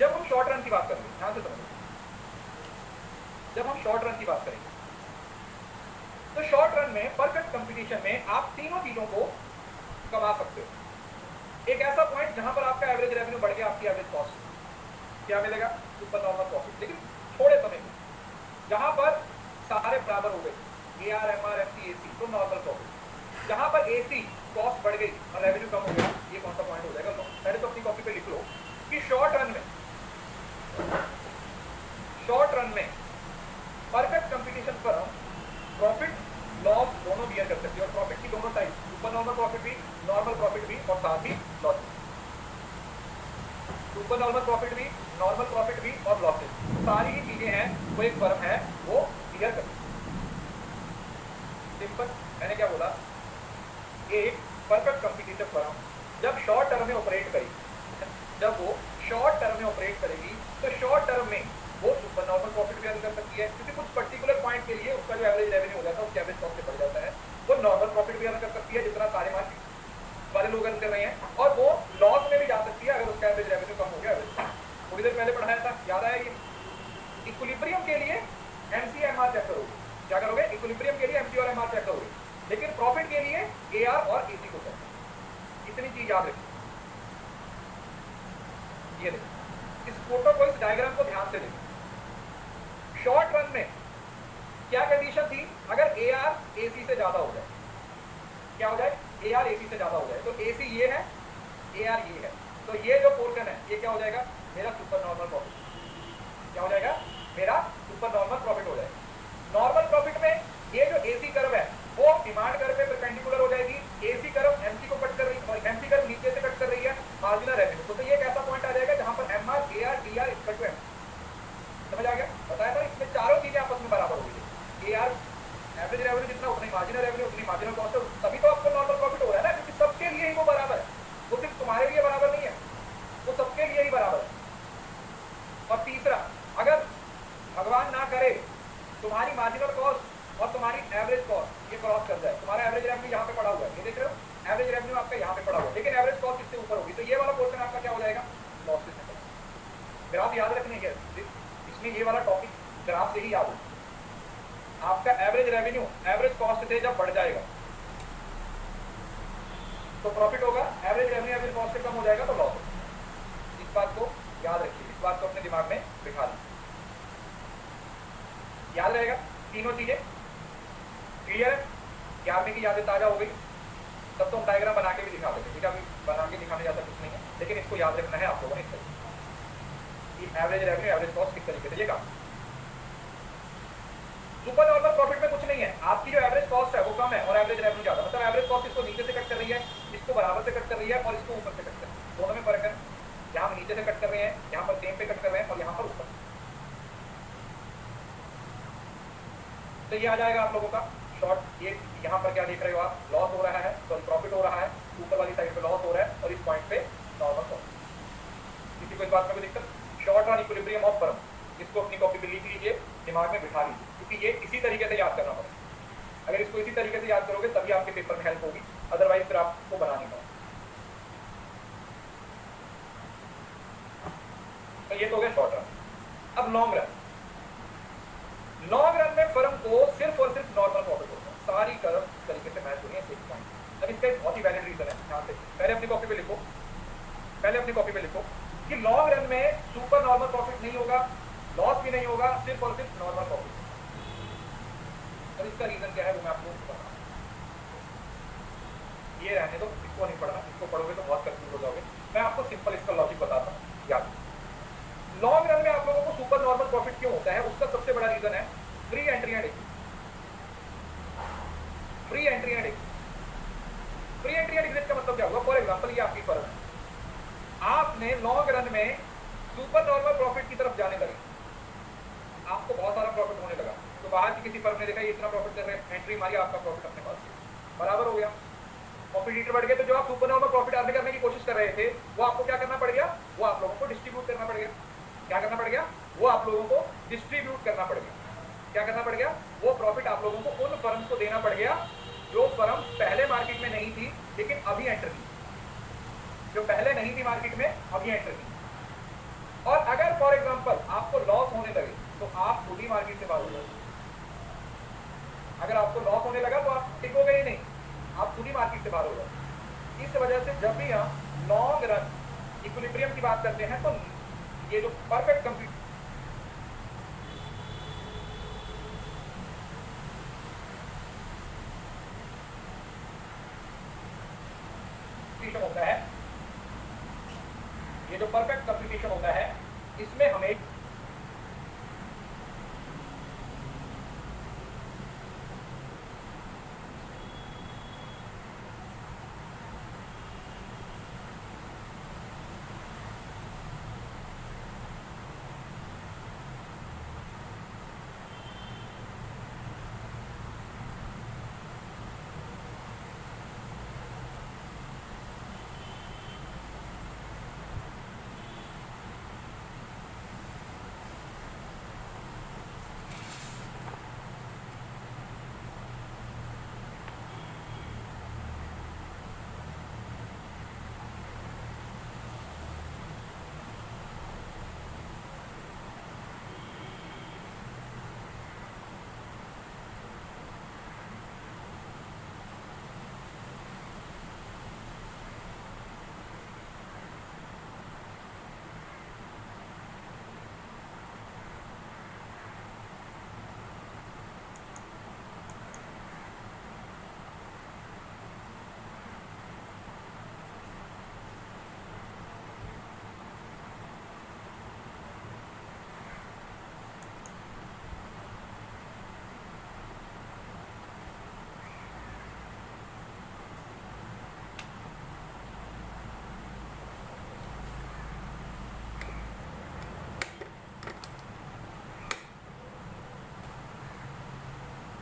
जब हम शॉर्ट रन की बात करेंगे, ध्यान से समझो, जब हम शॉर्ट रन की बात करेंगे तो शॉर्ट रन में परफेक्ट कंपटीशन में आप तीनों चीजों को कमा सकते हो। एक ऐसा पॉइंट जहां पर आपका एवरेज रेवेन्यू बढ़ गया, आपकी एवरेज कॉस्ट क्या मिलेगा? सुपर नॉर्मल प्रॉफिट, लेकिन थोड़े समय में, जहां पर सारे बराबर हो गए, AR, MR, MC, AC, तो नॉर्मल प्रॉफिट। जहां पर AC कॉस्ट बढ़ गई और रेवेन्यू कम हो गया, ये कौन सा पॉइंट हो जाएगा? पहले तो अपनी कॉपी पे लिख लो कि शॉर्ट रन में परफेक्ट कंपटीशन पर प्रॉफिट लॉस दोनों बियर कर सकती है। और प्रॉफिट की दोनों टाइप, सुपर नॉर्मल प्रॉफिट भी, नॉर्मल प्रॉफिट भी, और साथ ही लॉस। सुपर नॉर्मल प्रॉफिट भी, नॉर्मल प्रॉफिट भी और लॉसेस, सारी ही चीजें हैं वो एक फर्म है वो बियर कर सकती है। सिंपल। मैंने क्या बोला? एक परफेक्ट कंपटीशन फर्म जब शॉर्ट टर्म में ऑपरेट करेगी, जब वो शॉर्ट टर्म में ऑपरेट करेगी, तो शॉर्ट टर्म में वो सुपर नॉर्मल प्रॉफिट भी अर्न कर सकती है, क्योंकि कुछ पर्टिकुलर पॉइंट के लिए उसका जो एवरेज रेवेन्यू हो जाता है उसके एवरेज कॉस्ट से बढ़ जाता है। वो नॉर्मल प्रॉफिट भी अर्न कर सकती है, जितना सारे मार्केट वाले लोग अर्न कर रहे हैं, और वो लॉस में भी जा सकती है अगर उसका एवरेज रेवेन्यू कम हो गया। थोड़ी देर पहले पढ़ाया था, याद आया? ये इक्विलिब्रियम के लिए MC MR चेक करोगे, क्या करोगे? इक्विलिब्रियम के लिए MC और MR चेक करोगे, लेकिन प्रॉफिट के लिए AR और AC को चेक। इतनी चीज याद रखिए। ये देखो, इस फोटो को, इस डायग्राम को ध्यान से देखो। शॉर्ट रन में क्या कंडीशन थी? अगर AR AC से ज्यादा हो जाए, क्या हो जाए? AR AC से ज्यादा हो जाए, तो AC ये है, AR ये है, तो ये जो पोर्शन है ये क्या हो जाएगा? मेरा सुपर नॉर्मल प्रॉफिट। क्या हो जाएगा? मेरा सुपर नॉर्मल प्रॉफिट हो जाएगा। नॉर्मल प्रॉफिट में ये जो AC कर्व है वो डिमांड कर्व पे परपेंडिकुलर हो जाएगी। AC कर्व MC को कट कर रही है और MC कर्व नीचे से कट कर रही है मार्जिनल रेवेन्यू। तो ये एक ऐसा पॉइंट आ जाएगा जहां पर MR, AR, DR equal to MC। समझ आ गया? बताया था, इसमें चारों चीजें आपस में बराबर होगी। AR एवरेज रेवेन्यू जितना, उतनी मार्जिनल रेवेन्यू, उतनी मार्जिनल कॉस्ट है, तभी तो आपको नॉर्मल प्रॉफिट हो रहा है ना, क्योंकि सबके लिए ही वो बराबर है। वो सिर्फ तुम्हारे लिए बराबर नहीं है, वो सबके लिए ही बराबर है। और तीसरा, अगर भगवान ना करे तुम्हारी मार्जिनल कॉस्ट और तुम्हारी एवरेज कॉस्ट क्रॉस कर जाए, तुम्हारा एवरेज रेवेन्यू यहाँ पे पड़ा हुआ है, ये देख रहे हो, एवरेज रेवेन्यू आपका यहाँ पे पड़ा हुआ है, लेकिन एवरेज कॉस्ट इससे ऊपर होगी, तो ये वाला पोर्शन आपका क्या हो जाएगा, लॉसेस में चला। ग्राफ याद रखने के, इसमें ये वाला टॉपिक ग्राफ से ही याद हो। आपका एवरेज रेवेन्यू एवरेज कॉस्ट से जब बढ़ जाएगा तो प्रॉफिट होगा, एवरेज रेवेन्यू एवरेज कॉस्ट से कम हो जाएगा तो लॉस होगा। इस बात को याद रखिए, इस बात को अपने दिमाग में बिठा लीजिए, याद रहेगा तीनों चीजें। क्लियर है? 11वीं की यादें ताजा हो गई। तब तो हम डायग्राम बना के भी दिखा देते, ठीक है, अभी बना के दिखाने जैसा कुछ नहीं है, लेकिन इसको याद रखना है आप लोगों ने कि एवरेज रेवेन्यू एवरेज कॉस्ट किस तरीके से, ये काम। सुपर नॉर्मल प्रॉफिट में कुछ नहीं है, आपकी जो एवरेज कॉस्ट है वो कम है और एवरेज रेवेन्यू ज्यादा, मतलब एवरेज कॉस्ट इसको नीचे से कट कर रही है, इसको बराबर से कट कर रही है और इसको ऊपर से कट कर रही है, दोनों में फर्क है। यहाँ हम नीचे से कट कर रहे हैं, यहाँ पर सेम पे कट कर रहे हैं और यहाँ पर ऊपर। तो ये आ जाएगा आप लोगों का शॉर्ट। ये यहाँ पर क्या देख रहे हो आप, लॉस हो रहा है, सॉरी प्रॉफिट हो रहा है, ऊपर वाली साइड पे लॉस हो रहा है और इस पॉइंट पे नॉर्मल प्रॉफिट। किसी को इस बात में कोई दिक्कत? Short run equilibrium of firm, इसको अपनी कॉपी पे लिख लीजिए, दिमाग में बिठा लीजिए, क्योंकि ये इसी तरीके से याद करना पड़ेगा। अगर इसको इसी तरीके से याद करोगे तभी आपके पेपर में हेल्प होगी, अदरवाइज फिर आपको बनानी पड़ेगी। तो ये तो हो गया शॉर्ट रन। अब लॉन्ग रन, लॉन्ग रन में फर्म को सिर्फ और सिर्फ नॉर्मल प्रॉफिट होता है, सारी कर्व तरीके से मैच हो रही है एक पॉइंट। अब इसका एक बहुत ही वैलिड रीजन है, ध्यान से पहले अपनी कॉपी पे लिखो, पहले अपनी कॉपी पे लिखो कि लॉन्ग रन में सुपर नॉर्मल प्रॉफिट नहीं होगा, लॉस भी नहीं होगा, सिर्फ और सिर्फ नॉर्मल प्रॉफिट। और इसका रीजन क्या है वो मैं आपको बताऊं, ये रहने दो, इसको नहीं पढ़ना, इसको पढ़ोगे तो बहुत कंफ्यूज हो जाओगे। मैं आपको सिंपल इसका लॉजिक बताता हूँ। याद, लॉन्ग रन में आप लोगों को सुपर नॉर्मल प्रॉफिट क्यों होता है, उसका सबसे बड़ा रीजन है free entry and exit. Free entry and exit, free entry and exit का मतलब क्या होगा? फॉर एग्जांपल ये आपकी फर्म है, आपने लॉन्ग रन में सुपर नॉर्मल प्रॉफिट की तरफ जाने लगे, आपको बहुत सारा प्रॉफिट होने लगा, तो बाहर की किसी फर्म ने देखा ये इतना प्रॉफिट कर रहे हैं, एंट्री मारी, आपका प्रॉफिट अपने पास बराबर हो गया, कॉम्पिटिटर बढ़ गए, तो जो आप सुपर नॉर्मल प्रॉफिट अर्न करने की कोशिश कर रहे थे वो आपको क्या करना पड़ गया, वो आप लोगों को डिस्ट्रीब्यूट करना पड़ गया। क्या करना पड़ गया? वो आप लोगों को डिस्ट्रीब्यूट करना पड़ गया। क्या करना पड़ गया? वो प्रॉफिट आप लोगों को उन फर्म्स को देना पड़ गया जो फर्म पहले मार्केट में नहीं थी लेकिन अभी एंटर की, जो पहले नहीं थी मार्केट में अभी एंटर की। और अगर फॉर एग्जांपल आपको लॉस होने लगे तो आप खुद ही मार्केट से बाहर हो जाओगे। अगर आपको लॉस होने लगा तो आप टिकोगे ही नहीं, आप खुद ही मार्केट से बाहर हो जाओगे। इस वजह से जब भी हम लॉन्ग रन इक्विलिब्रियम की बात करते हैं तो ये जो परफेक्ट कंप्लीशन होता है, ये जो परफेक्ट कंप्लीशन होता है, इसमें हमें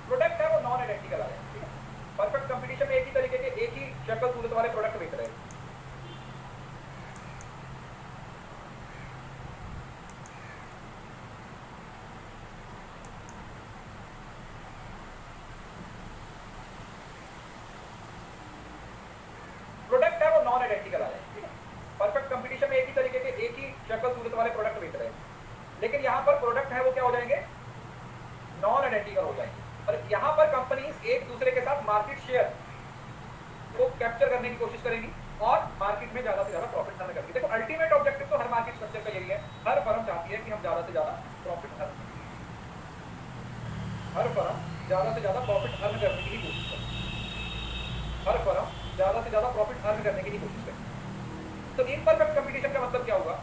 प्रोडक्ट है वो नॉन आइडेंटिकल आ रहे हैं, ठीक है। परफेक्ट कंपटीशन में एक ही तरीके के एक ही शक्ल सूरत वाले प्रोडक्ट बेच रहे हैं। आइडेंटिकल आ जाएंगे, ठीक है। परफेक्ट कंपटीशन में एक ही तरीके के एक ही शक्ल सूरत वाले प्रोडक्ट बेच रहे हैं, लेकिन यहाँ पर प्रोडक्ट है वो क्या हो जाएंगे, नॉन आइडेंटिकल हो जाएंगे। और यहाँ पर कंपनीज एक दूसरे के साथ मार्केट शेयर को कैप्चर करने की कोशिश करेंगी और मार्केट में ज्यादा से ज्यादा प्रॉफिट अर्न करेंगी। देखो अल्टीमेट ऑब्जेक्टिव तो हर मार्केट स्ट्रक्चर का यही है, हर फर्म चाहती है कि हम ज्यादा से ज्यादा प्रॉफिट अर्न करें, हर फर्म ज्यादा से ज्यादा प्रॉफिट अर्न करने की कोशिश करें, हर फर्म ज्यादा से ज्यादा प्रॉफिट अर्न करने की कोशिश करें। तो इम्परफेक्ट कंपटीशन का मतलब क्या होगा,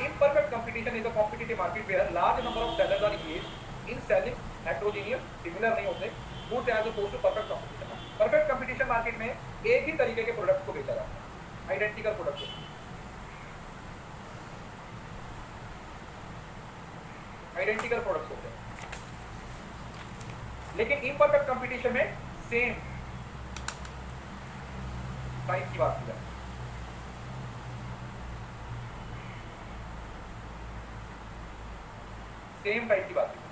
imperfect competition is a competitive market where large number of sellers are engaged in selling heterogeneous similar नहीं होते goods as opposed to perfect competition. Perfect competition market में एक ही तरीके के प्रोडक्ट को बेचा जाता है, आइडेंटिकल प्रोडक्ट को, आइडेंटिकल प्रोडक्ट्स होते हैं। लेकिन इम्परफेक्ट कंपटीशन में सेम टाइप की बात की जाती है, सेम टाइप की बात करते हैं।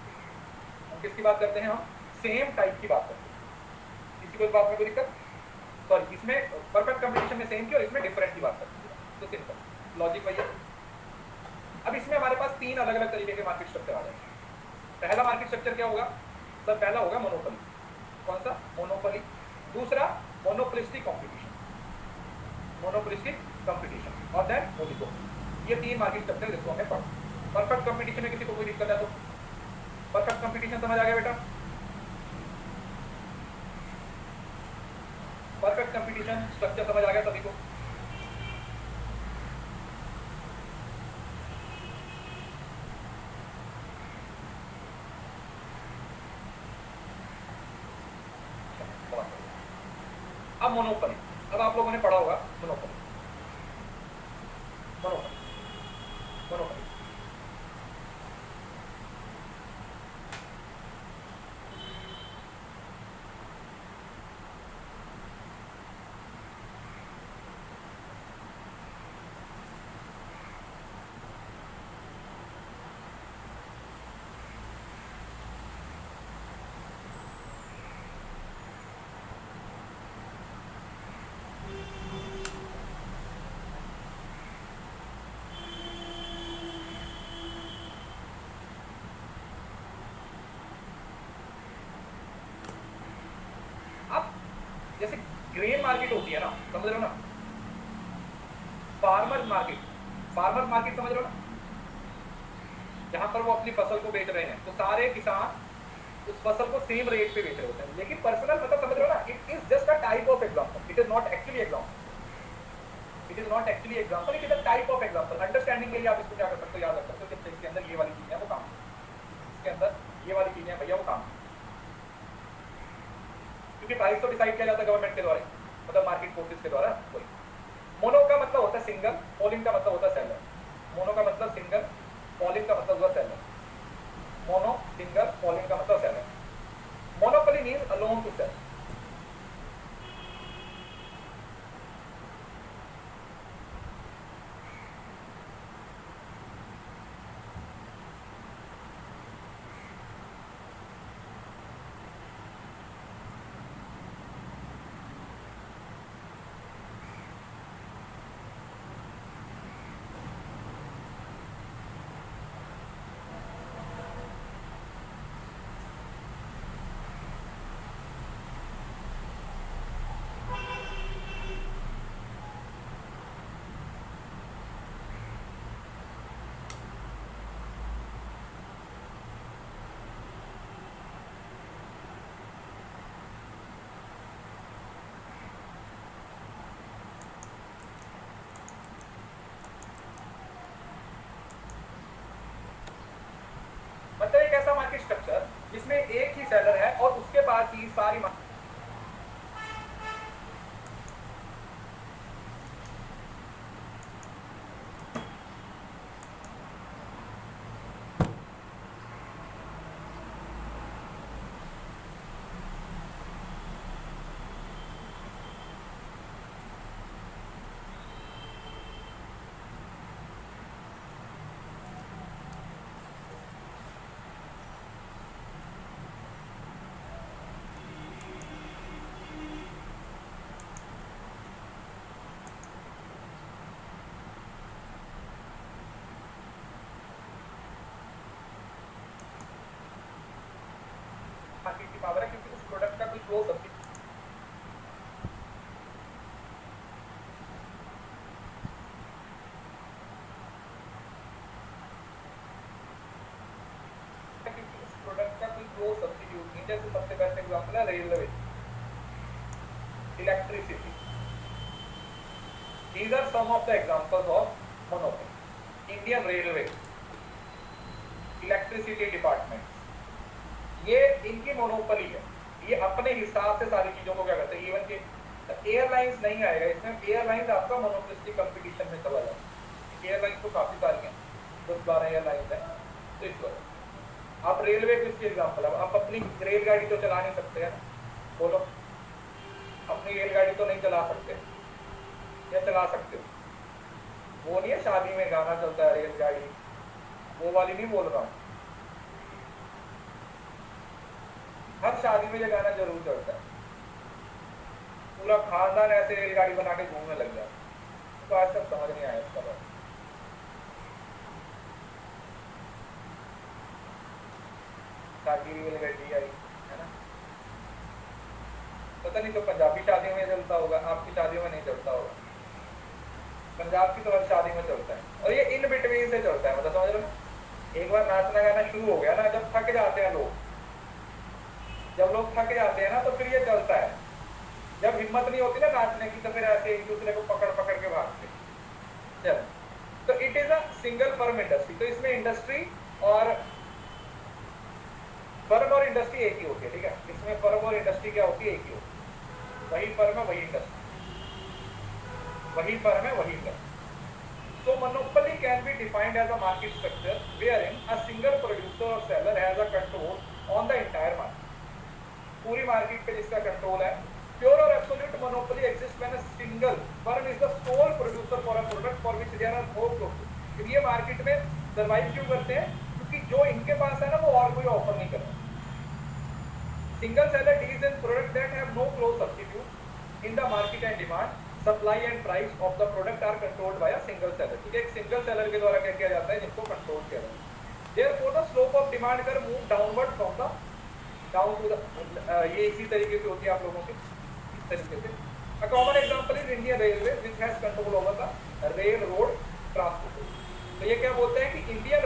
हम किसकी बात करते हैं, हम सेम टाइप की बात करते हैं। किसी को इस बात में कोई दिक्कत, सॉरी इसमें परफेक्ट कंपटीशन में सेम की और इसमें डिफरेंट की बात करते हैं, तो सिंपल लॉजिक वही है। अब इसमें हमारे पास तीन अलग अलग तरीके के मार्केट स्ट्रक्चर आ जाएंगे। पहला मार्केट स्ट्रक्चर क्या होगा सर, पहला होगा मोनोपोली। कौन सा, मोनोपोली। दूसरा मोनोपोलिस्टिक कंपटीशन, मोनोपोलिस्टिक कंपटीशन, और देन ओलिगोपोली। ये तीन मार्केट स्ट्रक्चर जिसको हमें पढ़ना। परफेक्ट कंपटीशन में किसी को कोई दिक्कत है तो परफेक्ट कंपटीशन समझ आ गया बेटा, परफेक्ट कंपटीशन स्ट्रक्चर समझ आ गया सभी को। अब मोनोपोली, अब आप लोगों ने पढ़ा होगा मोनोपोली, मोनोपोली, मोनोपोली। जैसे ग्रेन मार्केट होती है ना, समझ रहे हो ना, फार्मर मार्केट, फार्मर मार्केट समझ रहे हो ना, जहां पर वो अपनी फसल को बेच रहे हैं तो सारे किसान उस फसल को सेम रेट पे बेच रहे होते हैं। लेकिन पर्सनल मतलब समझ रहे हो ना, it is just a type of example, it is not actually example, it is not actually example, it is a type of example. Understanding के लिए आप इसको क्या कर सकते हो, याद रख सकते हो कि इसके अंदर ये वाली चीजें वो काम, इसके अंदर ये वाली चीजें भैया वो काम, क्योंकि प्राइस तो डिसाइड किया जाता है गवर्नमेंट के द्वारा, मतलब मार्केट फोर्सेस के द्वारा। कोई मोनो का मतलब होता है सिंगल, पॉलिंग का मतलब होता है सेलर। मोनो का मतलब सिंगल, पॉलिंग का मतलब हुआ सेलर। मोनो, सिंगल, पॉलिंग का मतलब seller. Monopoly means alone to sell. मतलब एक ऐसा मार्केट स्ट्रक्चर जिसमें एक ही सेलर है और उसके पास ही सारी मार्केट की पावर है, क्योंकि उस प्रोडक्ट का कोई क्लोज सब्सिट्यूट नहीं। जैसे सबसे बेस्ट एग्जांपल है railway, electricity, these are some of the examples of monopoly. Indian Railway, electricity department, ये इनकी मोनोपोली है। ये अपने हिसाब से सारी चीजों को क्या करते हैं। इवन के एयरलाइंस नहीं आएगा इसमें, एयरलाइंस आपका मोनोपोलिस्टिक कंपटीशन में चला जाएगा। एयरलाइंस तो काफी सारी हैं, 10-12 एयरलाइंस है। तो इस वजह आप रेलवे को इसकी एग्जाम्पल है। आप अपनी रेलगाड़ी तो चला नहीं सकते हैं, बोलो, अपनी रेलगाड़ी तो नहीं चला सकते या चला सकते हो? वो नहीं है शादी में गाना चलता है रेलगाड़ी, वो वाली नहीं बोल रहा हूँ। हर शादी में ये गाना जरूर चलता है, पूरा खानदान ऐसे रेलगाड़ी बना के घूमने लग जाता है। तो आज तक समझ नहीं आया इसका बात। शादी रेलगाड़ी आई है ना, पता नहीं तो पंजाबी शादियों में चलता होगा, आपकी शादियों में नहीं चलता होगा। पंजाब की तो हर शादी में चलता है, और ये इन बिटवीन से चलता है। मतलब समझ रहे हो, एक बार नाचना गाना शुरू हो गया ना, जब थक जाते हैं लोग, जब लोग थक जाते हैं ना, तो फिर ये चलता है। जब हिम्मत नहीं होती ना नाचने की, तो फिर ऐसे एक दूसरे को पकड़ पकड़ के भागते। चल, तो it is a single firm industry. तो इसमें इंडस्ट्री और फर्म और इंडस्ट्री एक ही होती है, ठीक है। इसमें फर्म और इंडस्ट्री क्या होती है, एक ही होती है। वही फर्म है वही इंडस्ट्री, वही फर्म है वही industry. So monopoly can be defined as a market structure wherein a single producer or seller has a control on the entire market. पूरी मार्केट पे जिसका कंट्रोल है। Pure or absolute monopoly exists when a single firm is the sole producer for a product for which there are no closest. ये market में survive क्यों करते हैं? क्योंकि जो इनके पास है ना, वो और कोई ऑफर नहीं कर रहा। Single seller deals in products that have no close substitute in the market and demand. Supply and price of the product are controlled by a single seller. ठीक है, एक सिंगल सेलर के द्वारा क्या किया जाता है, जिसको कंट्रोल किया जाता है। Therefore the slope of demand curve move downward from the down to the, ये इसी तरीके से होती है आप लोगों की, इस तरीके से। A common example is Indian railway which has control over the rail road transport. तो ये क्या बोलते हैं कि इंडियन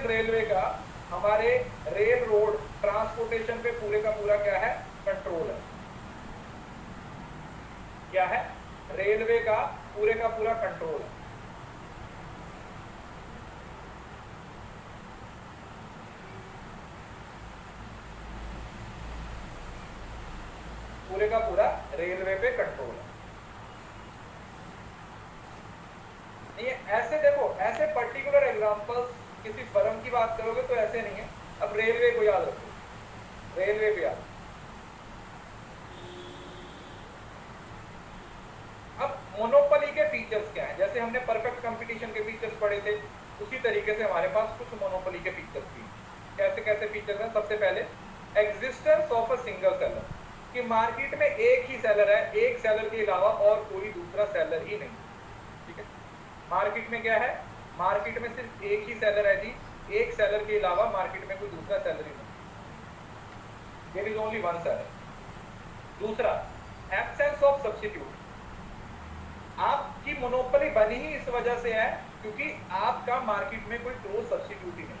रेलवे का हमारे रेल रोड ट्रांसपोर्टेशन पे पूरे का पूरा क्या है, कंट्रोल है। क्या है, रेलवे का पूरा कंट्रोल है। पूरे का पूरा रेलवे पे कंट्रोल है। नहीं ऐसे देखो, ऐसे पर्टिकुलर एग्जांपल्स किसी फर्म की बात करोगे तो ऐसे नहीं है। अब रेलवे को याद रखो, रेलवे को याद। अब मोनोपोली के फीचर्स क्या हैं? जैसे हमने परफेक्ट कंपटीशन के फीचर्स पढ़े थे, उसी तरीके से हमारे पास कुछ मोनोपोली के फीचर्स भी। कैसे कैसे फीचर्स हैं? सबसे पहले existence of a single seller, कि मार्केट में एक ही सेलर है, एक सेलर के अलावा और कोई दूसरा सेलर ही नहीं। ठीक है, मार्केट में क्या है, मार्केट में सिर्फ एक ही सेलर है जी, एक सेलर के अलावा मार्केट में कोई दूसरा सेलर ही नहीं। There is only one seller. दूसरा, एब्सेंस ऑफ सब्स्टिट्यूट। आपकी मोनोपोली बनी ही इस वजह से है क्योंकि आपका मार्केट में कोई क्लोज सब्स्टिट्यूट ही नहीं।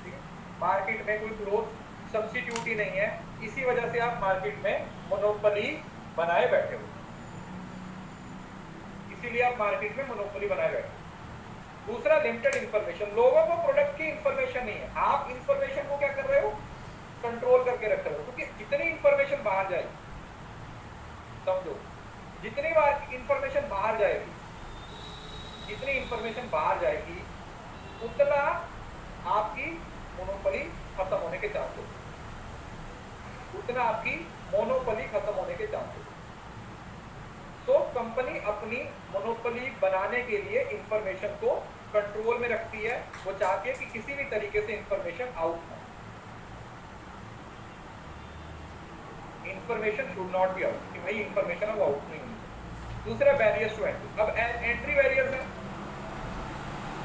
ठीक है, मार्केट में कोई क्लोज सब्स्टिट्यूट ही नहीं है, इसी वजह से आप मार्केट में मोनोपोली बनाए बैठे हो। इसीलिए आप मार्केट में मोनोपोली बनाए बैठे हो। दूसरा, लिमिटेड इंफॉर्मेशन। लोगों को प्रोडक्ट की इंफॉर्मेशन नहीं है, आप इंफॉर्मेशन को क्या कर रहे हो, कंट्रोल करके रख रहे हो। क्योंकि जितनी इंफॉर्मेशन बाहर जाएगी, समझो, जितनी बार इंफॉर्मेशन बाहर जाएगी, जितनी इंफॉर्मेशन बाहर जाएगी, उतना आपकी मोनोपोली खत्म होने के चांसेस, उतना आपकी मोनोपोली खत्म होने के चांसेस। तो कंपनी अपनी मोनोपोली बनाने के लिए इंफॉर्मेशन को कंट्रोल में रखती है। वो चाहती है कि किसी भी तरीके से इंफॉर्मेशन आउट ना, information should not be out, कि भाई इंफॉर्मेशन अब आउट नहीं होनी। दूसरा, बैरियर्स टू एंट्री। अब एंट्री बैरियर्स हैं,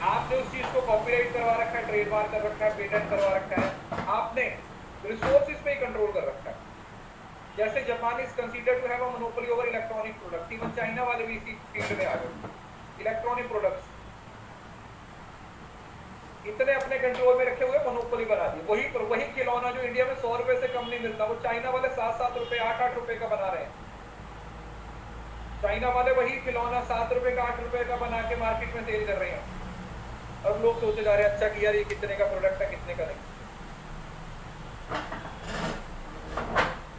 आपने उस चीज को कॉपीराइट करवा रखा है, ट्रेडमार्क कर रखा है, पेटेंट करवा रखा है, आपने रिसोर्सेज पे ही कंट्रोल कर रखा है। जैसे Japan is considered to have a monopoly over electronic product, even China वाले भी इसी फील्ड में आ गए। इलेक्ट्रॉनिक प्रोडक्ट्स इतने अपने कंट्रोल में रखे हुए, मोनोपोली बना दी। वही खिलौना जो इंडिया में 100 रुपए से कम नहीं मिलता, वो चाइना वाले 7-7 रुपए 8-8 रुपए का बना रहे हैं। चाइना वाले वही खिलौना 7 रुपए का 8 रुपए का बना के मार्केट में सेल कर रहे हैं। अब लोग सोचे जा रहे हैं अच्छा कि यार ये कितने का प्रोडक्ट है, कितने का नहीं।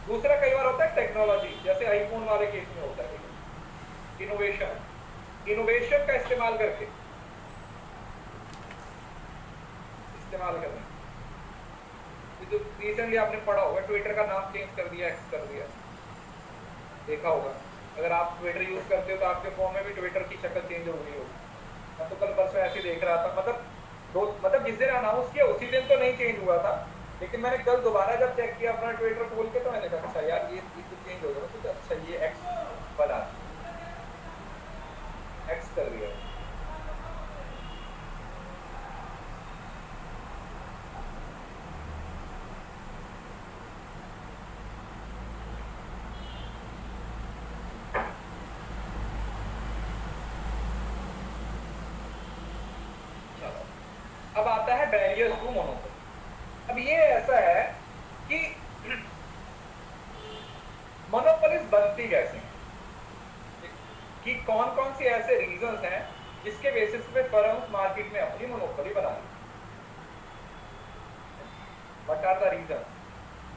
दूसरा कई बार होता है टेक्नोलॉजी, जैसे आईफोन वाले केस में होता है इनोवेशन का इस्तेमाल करके करना। तो रिसेंटली आपने पढ़ा होगा ट्विटर का नाम चेंज कर दिया, एक्स कर दिया, देखा होगा। अगर आप ट्विटर यूज करते हो तो आपके फोन में भी ट्विटर की शक्ल चेंज हो गई होगी। मैं तो कल परसों ऐसे देख रहा था, मतलब जिस दिन अनाउंस किया उसी दिन तो नहीं चेंज हुआ था, लेकिन मैंने कल दोबारा जब चेक किया अपना ट्विटर खोल के, तो मैंने कहा अच्छा यार ये तो चेंज हो गया। तो अच्छा ये एक्स बना, एक्स कर दिया। अब आता है बैरियर्स टू मोनोपोली। अब ये ऐसा है कि मोनोपोलीज बनती कैसे हैं, कि कौन कौन से ऐसे रीजंस हैं जिसके बेसिस पे फर्म्स मार्केट में अपनी मोनोपोली बना ली। व्हाट आर द रीजन,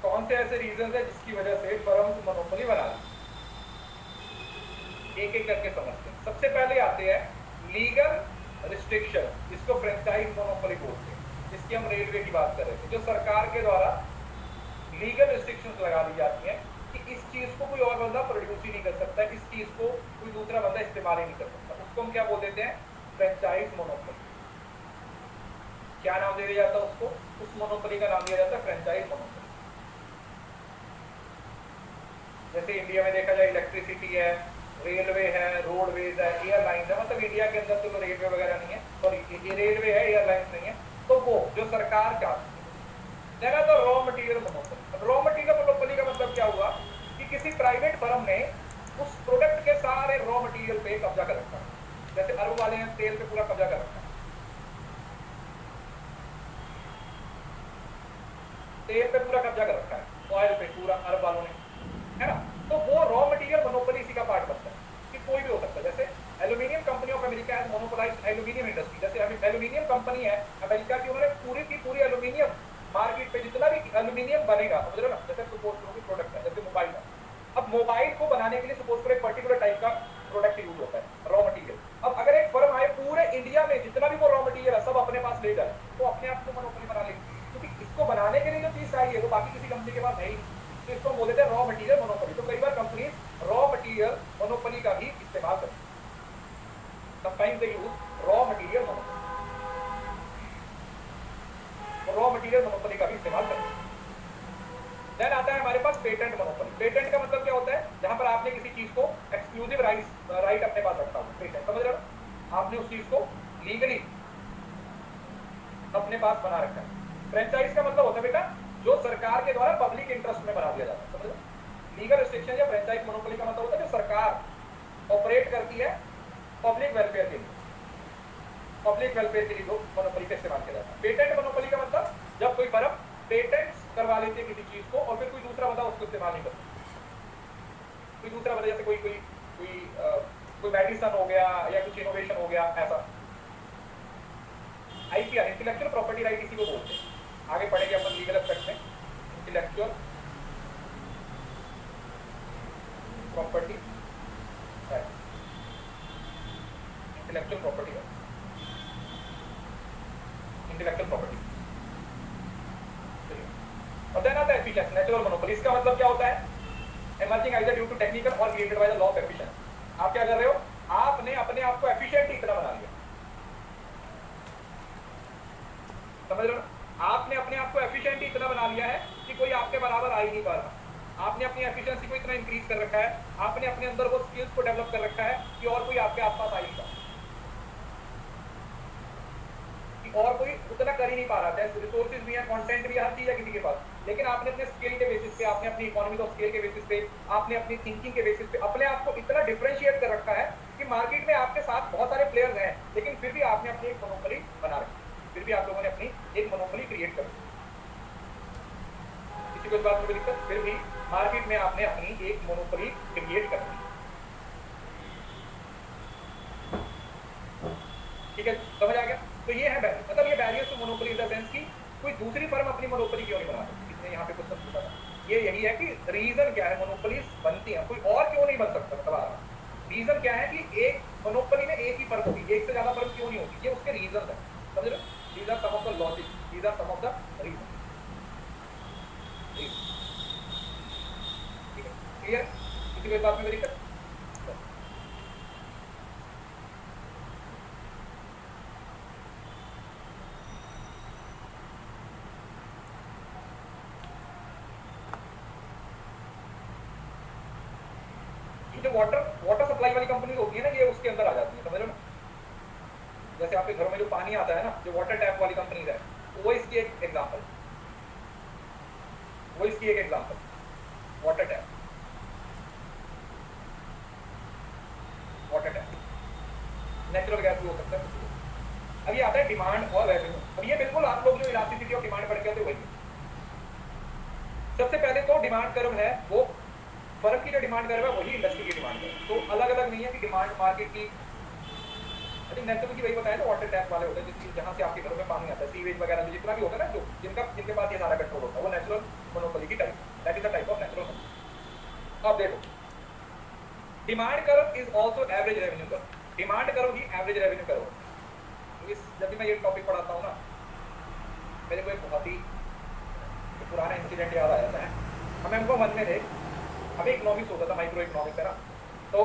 कौन से ऐसे रीजंस हैं जिसकी वजह से फर्म्स मोनोपोली बना ली। एक एक करके समझते हैं। सबसे पहले आते हैं लीगल रिस्ट्रिक्शन, जिसको फ्रेंचाइज मोनोपोली बोलते हैं, जिसकी हम रेलवे की बात कर रहे थे। जो सरकार के द्वारा लीगल रिस्ट्रिक्शंस लगा दी जाती हैं कि इस चीज को कोई और बंदा प्रोड्यूस ही नहीं कर सकता, इस चीज को कोई दूसरा बंदा इस्तेमाल ही नहीं कर सकता। उसको हम क्या बोल देते हैं, फ्रेंचाइज मोनोपोली। क्या नाम दे दिया जाता है उसको, उस मोनोपोली का नाम दिया जाता है फ्रेंचाइज मोनोपोली। जैसे इंडिया में देखा जाए इलेक्ट्रिसिटी है, रेलवे है, रोडवेज है, एयरलाइंस है, मतलब इंडिया के अंदर तो रेलवे वगैरह नहीं है, सॉरी रेलवे है, एयरलाइंस नहीं है, तो वो जो सरकार चाहती है। देखा तो raw material monopoly. Raw material monopoly का मतलब क्या हुआ कि किसी प्राइवेट फर्म ने उस प्रोडक्ट के सारे रॉ मटेरियल पे कब्जा कर रखा है। जैसे अरब वाले हैं, तेल पे पूरा कब्जा कर रखा है, तेल पे पूरा कब्जा कर रखा है, ऑयल पे पूरा अरब वालों ने, है ना। तो वो रॉ मटेरियल मोनोपोली इसी का पार्ट बनता है कि कोई भी हो सकता है। जैसे aluminium company of America has monopolised aluminium industry. जैसे एल्यूमिनियम कंपनी है अमेरिका की, उन्होंने पूरी की पूरी एल्यूमिनियम मार्केट पे जितना भी एल्यूमिनियम बनेगा, समझ रहे हो ना, जैसे सपोज करो कि प्रोडक्ट है जैसे मोबाइल है। अब मोबाइल को बनाने के लिए सपोज करो एक पर्टिकुलर टाइप का प्रोडक्ट यूज होता है, रॉ मटेरियल। अब अगर एक फर्म आए पूरे इंडिया में जितना भी वो रॉ मटेरियल है सब अपने पास ले जाए, तो अपने आप को मोनोपोली बना लेगी, क्योंकि इसको बनाने के लिए जो चीज चाहिए वो बाकी किसी कंपनी के पास है ही। तो इसको बोले थे रॉ मटेरियल मोनोपोली। तो कई बार कंपनी रॉ मटेरियल मोनोपोली का भी इस्तेमाल करती है। Sometimes they use raw material monopoly, raw material monopoly का भी इस्तेमाल करते हैं। देन आता है हमारे पास पेटेंट मोनोपोली। पेटेंट का मतलब क्या होता है, जहां पर आपने किसी चीज को एक्सक्लूसिव राइट अपने पास रखा हो, पेटेंट, समझ रहे हो, आपने उस चीज को लीगली अपने पास बना रखा है। फ्रेंचाइज का मतलब होता है बेटा जो सरकार के द्वारा पब्लिक इंटरेस्ट में बना दिया जाता है, समझ लो। लीगल रिस्ट्रिक्शन या फ्रेंचाइज मोनोपोली का मतलब होता है जो सरकार ऑपरेट करती है पब्लिक वेलफेयर के लिए, पब्लिक वेलफेयर के लिए जो मोनोपोली का इस्तेमाल किया जाता है। पेटेंट मोनोपोली का मतलब जब कोई फर्म पेटेंट्स करवा लेती है किसी चीज को और फिर कोई दूसरा बंदा उसको इस्तेमाल नहीं करता। कोई दूसरा बंदा, जैसे कोई मेडिसिन हो गया या कुछ इनोवेशन हो गया, ऐसा। आईपीआर, इंटेलेक्चुअल प्रॉपर्टी राइट, इसी को बोलते हैं। आगे पढ़ेंगे अपन लीगल एस्पेक्ट में, intellectual property right, intellectual property right, intellectual property. और देन आता है एफिशिएंसी, नेचुरल मोनोपोली। इसका मतलब क्या होता है, emerging either due to technical और created by the law of efficiency. आप क्या कर रहे हो, आपने अपने आप को एफिशिएंट इतना बना लिया, समझ रहे हो, आपने अपने आप को एफिशिएंट इतना बना लिया है कि कोई आपके बराबर आ ही नहीं पा रहा। आपने अपनी एफिशिएंसी को इतना इंक्रीज कर रखा है, आपने अपने अंदर वो स्किल्स को डेवलप कर रखा है कि और कोई आपके आसपास आ ही नहीं पा। और कोई उतना कर ही नहीं पा रहा था, रिसोर्सेज भी हैं, कंटेंट भी है, हर चीज़ है किसी के पास, लेकिन आपने अपने स्किल के बेसिस पे, आपने अपनी इकोनॉमी ऑफ स्केल के बेसिस पे, आपने अपनी थिंकिंग के बेसिस पे अपने आप को इतना डिफरेंशिएट कर रखा है कि मार्केट में आपके साथ बहुत सारे प्लेयर्स हैं, लेकिन फिर भी आपने अपनी एक मोनोपोली बना रखी, फिर भी आप लोगों ने अपनी एक मोनोपोली क्रिएट कर दी। किसी को इस बात में दिक्कत? फिर भी मार्केट में आपने अपनी एक मोनोपोली क्रिएट कर दी। ठीक है, समझ आ गया? तो ये है बैरियर, मतलब ये barriers to monopoly in the sense कि कोई दूसरी फर्म अपनी मोनोपोली क्यों नहीं बना सकती। इसने यहाँ पे क्वेश्चन पूछा था, ये यही है कि रीजन क्या है मोनोपोलीज बनती है, कोई और क्यों नहीं बन सकता। मतलब रीजन क्या है कि एक मोनोपोली में एक ही फर्म होगी, एक से ज्यादा फर्म क्यों नहीं होगी, ये उसके रीजन है, समझ रहे? These are some of the logic, these are some of the reason. ठीक है, क्लियर? किसी को इस बात में दिक्कत? जो वाटर सप्लाई वाली कंपनी होती है ना, ये उसके अंदर आ जाती है, समझ लो ना? जैसे आपके घरों में जो पानी आता है ना, जो वाटर टैप वाली कंपनी है, वो इसकी एक एग्जांपल, वो इसकी एक example, water tap, water tap natural gas भी हो सकता है। अब ये आता है डिमांड और रेवेन्यू। अब ये बिल्कुल आप लोग जो इलास्टिसिटी ऑफ डिमांड पढ़ के आते वही। सबसे पहले तो डिमांड कर्व है, वो फर्म की जो डिमांड कर्व है वही इंडस्ट्री की डिमांड कर्व, तो अलग अलग नहीं है कि डिमांड मार्केट की। आई थिंक नेचुरल की वही बताया ना, वाटर टैप वाले होते हैं जिसकी जहाँ से आपके घरों में पानी आता है, सीवेज वगैरह जितना भी होता है ना, जो जिनके पास ये सारा कंट्रोल होता है, वो नेचुरल मोनोपोली की type, that is the type of natural monopoly. अब देखो, demand curve is also average revenue curve, demand curve he average revenue curve. तो इस जब भी मैं ये टॉपिक पढ़ाता हूँ ना, मेरे को एक बहुत ही पुराना इंसिडेंट याद आ जाता है। हमें हमको मन में थे, हमें इकोनॉमिक्स होता था, माइक्रो इकोनॉमिक्स है ना, तो